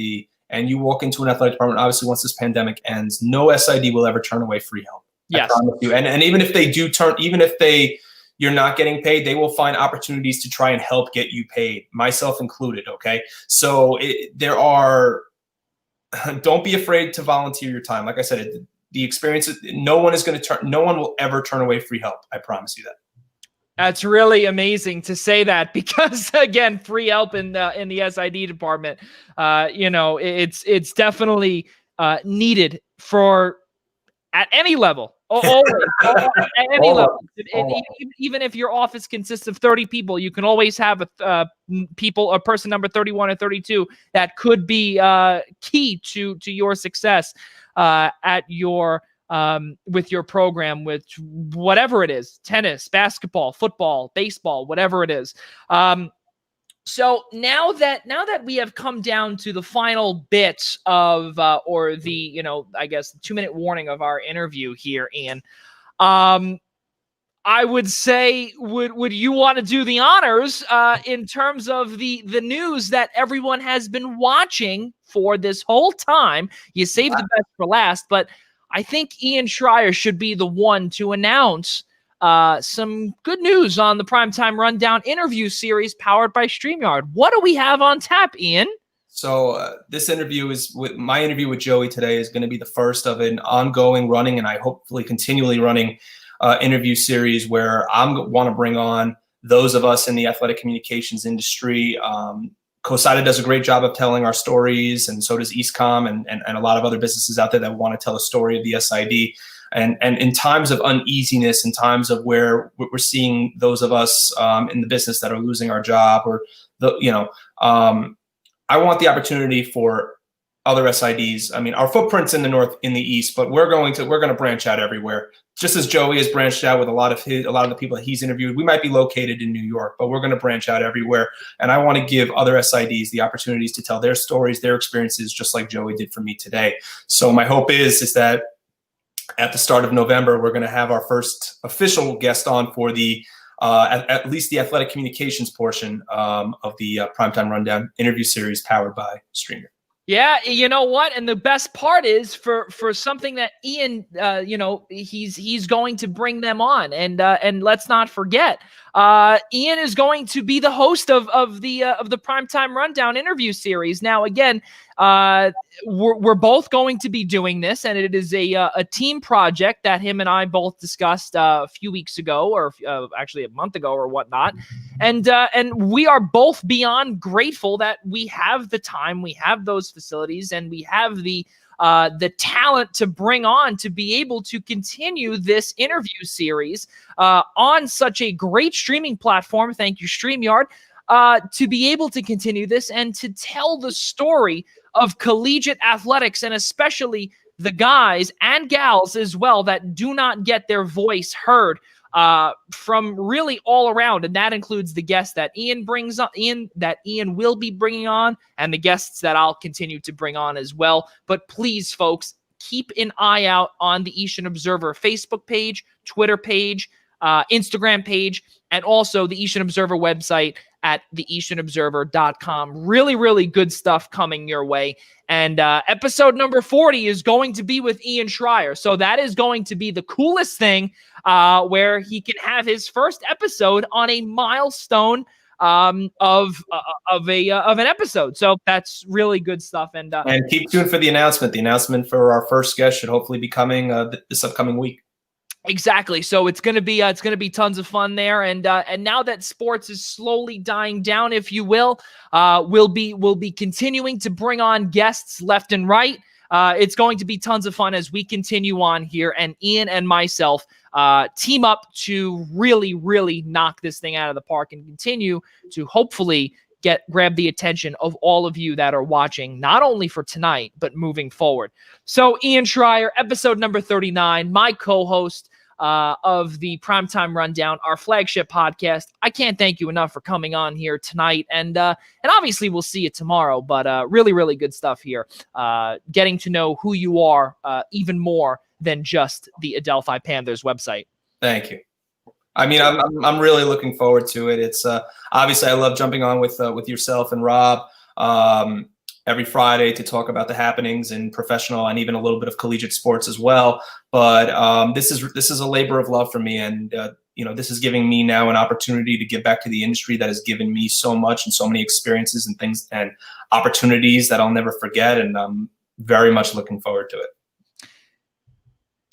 B: and you walk into an athletic department, obviously once this pandemic ends, no SID will ever turn away free help.
A: Yes.
B: I promise you. And even if they do you're not getting paid, they will find opportunities to try and help get you paid, myself included. Okay. So don't be afraid to volunteer your time. Like I said, the experience, no one will ever turn away free help. I promise you that.
A: That's really amazing to say that, because again, free help in the SID department, it's definitely needed at any level. Always, at any level. Even if your office consists of 30 people, you can always have a person number 31 or 32 that could be key to your success at your with your program, with whatever it is: tennis, basketball, football, baseball, whatever it is. So now that we have come down to the final bit of, or the, I guess 2-minute warning of our interview here, Ian, I would say, would you want to do the honors in terms of the news that everyone has been watching for this whole time? You saved the best for last, but I think Ian Schraier should be the one to announce some good news on the Primetime Rundown interview series powered by Streamyard. What do we have on tap, Ian?
B: So my interview with Joey today is going to be the first of an ongoing running, and I hopefully continually running interview series where I want to bring on those of us in the athletic communications industry. COSADA does a great job of telling our stories, and so does EastCom and a lot of other businesses out there that want to tell a story of the SID. And in times of uneasiness, in times of where we're seeing those of us in the business that are losing our job, or I want the opportunity for other SIDs. I mean, our footprint's in the north, in the east, but we're going to branch out everywhere. Just as Joey has branched out with a lot of the people that he's interviewed. We might be located in New York, but we're going to branch out everywhere. And I want to give other SIDs the opportunities to tell their stories, their experiences, just like Joey did for me today. So my hope is that at the start of November, we're going to have our first official guest on for the at least the athletic communications portion of the Primetime Rundown interview series powered by Streamyard.
A: Yeah, you know what? And the best part is for something that Ian, he's going to bring them on, and let's not forget, Ian is going to be the host of the Primetime Rundown interview series. Now, again, we're both going to be doing this, and it is a team project that him and I both discussed a few weeks ago, or actually a month ago, or whatnot. And we are both beyond grateful that we have the time, we have those facilities, and we have the talent to bring on to be able to continue this interview series on such a great streaming platform. Thank you, Streamyard, to be able to continue this and to tell the story of collegiate athletics, and especially the guys and gals as well that do not get their voice heard from really all around. And that includes the guests that Ian brings on, that Ian will be bringing on, and the guests that I'll continue to bring on as well. But please, folks, keep an eye out on the Eastern Observer Facebook page, Twitter page, Instagram page, and also the Eastern Observer website at theeasternobserver.com. Really, really good stuff coming your way. And episode number 40 is going to be with Ian Schraier. So that is going to be the coolest thing, where he can have his first episode on a milestone of an episode. So that's really good stuff. And
B: keep tuned for the announcement. The announcement for our first guest should hopefully be coming this upcoming week.
A: Exactly. So it's gonna be tons of fun there, and now that sports is slowly dying down, if you will, we'll be continuing to bring on guests left and right. It's going to be tons of fun as we continue on here, and Ian and myself team up to really, really knock this thing out of the park and continue to hopefully grab the attention of all of you that are watching, not only for tonight, but moving forward. So Ian Schraier, episode number 39, my co-host of the Primetime Rundown, our flagship podcast. I can't thank you enough for coming on here tonight. And obviously we'll see you tomorrow, but really, really good stuff here. Getting to know who you are even more than just the Adelphi Panthers website.
B: Thank you. I mean, I'm really looking forward to it. It's obviously I love jumping on with yourself and Rob every Friday to talk about the happenings in professional and even a little bit of collegiate sports as well. But this is a labor of love for me, and this is giving me now an opportunity to give back to the industry that has given me so much and so many experiences and things and opportunities that I'll never forget. And I'm very much looking forward to it.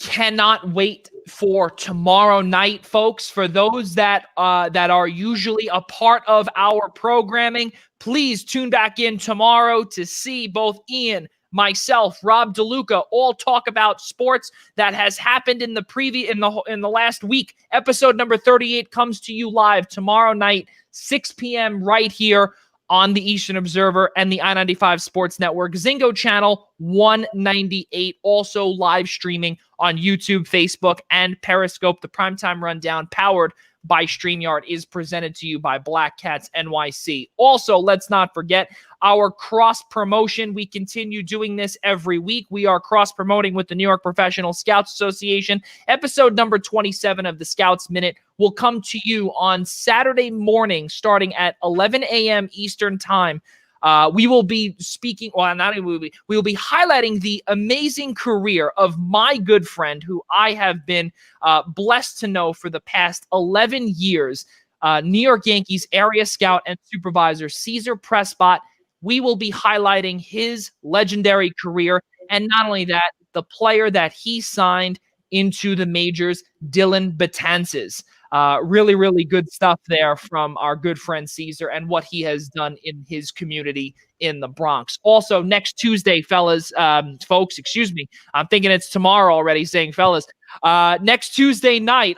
A: Cannot wait for tomorrow night, folks. For those that are usually a part of our programming, please tune back in tomorrow to see both Ian, myself, Rob DeLuca all talk about sports that has happened in the last week. Episode number 38 comes to you live tomorrow night, 6 p.m. right here on the Eastern Observer and the I-95 Sports Network, Zingo Channel 198, also live streaming on YouTube, Facebook, and Periscope. The Primetime Rundown, powered by Streamyard, is presented to you by Black Cats NYC. Also, let's not forget our cross-promotion. We continue doing this every week. We are cross-promoting with the New York Professional Scouts Association. Episode number 27 of the Scouts Minute will come to you on Saturday morning starting at 11 a.m. Eastern Time. We will be speaking, we will be highlighting the amazing career of my good friend who I have been blessed to know for the past 11 years, New York Yankees area scout and supervisor Caesar Prescott. We will be highlighting his legendary career, and not only that, the player that he signed into the majors, Dylan Betances. Really, really good stuff there from our good friend Caesar and what he has done in his community in the Bronx. Also, next Tuesday, folks, I'm thinking it's tomorrow already, saying fellas. Next Tuesday night,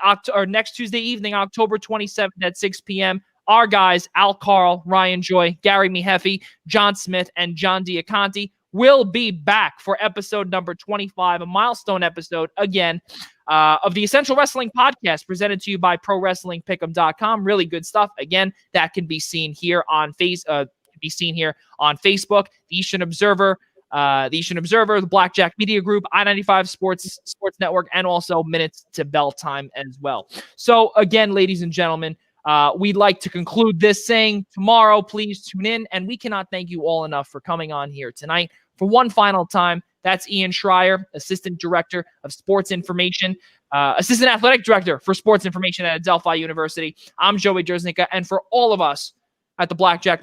A: next Tuesday evening, October 27th at 6 p.m., our guys, Al Carl, Ryan Joy, Gary Miheffi, John Smith, and John Diaconti will be back for episode number 25, a milestone episode, again, of the Essential Wrestling Podcast, presented to you by ProWrestlingPick'em.com. Really good stuff. Again, that can be seen here on Facebook, the Eastern Observer, the Blackjack Media Group, I-95 Sports Network, and also Minutes to Bell Time as well. So again, ladies and gentlemen, We'd like to conclude this saying tomorrow, please tune in. And we cannot thank you all enough for coming on here tonight for one final time. That's Ian Schraier, Assistant Director of Sports Information, Assistant Athletic Director for Sports Information at Adelphi University. I'm Joey Jarzynka. And for all of us at the Blackjack Media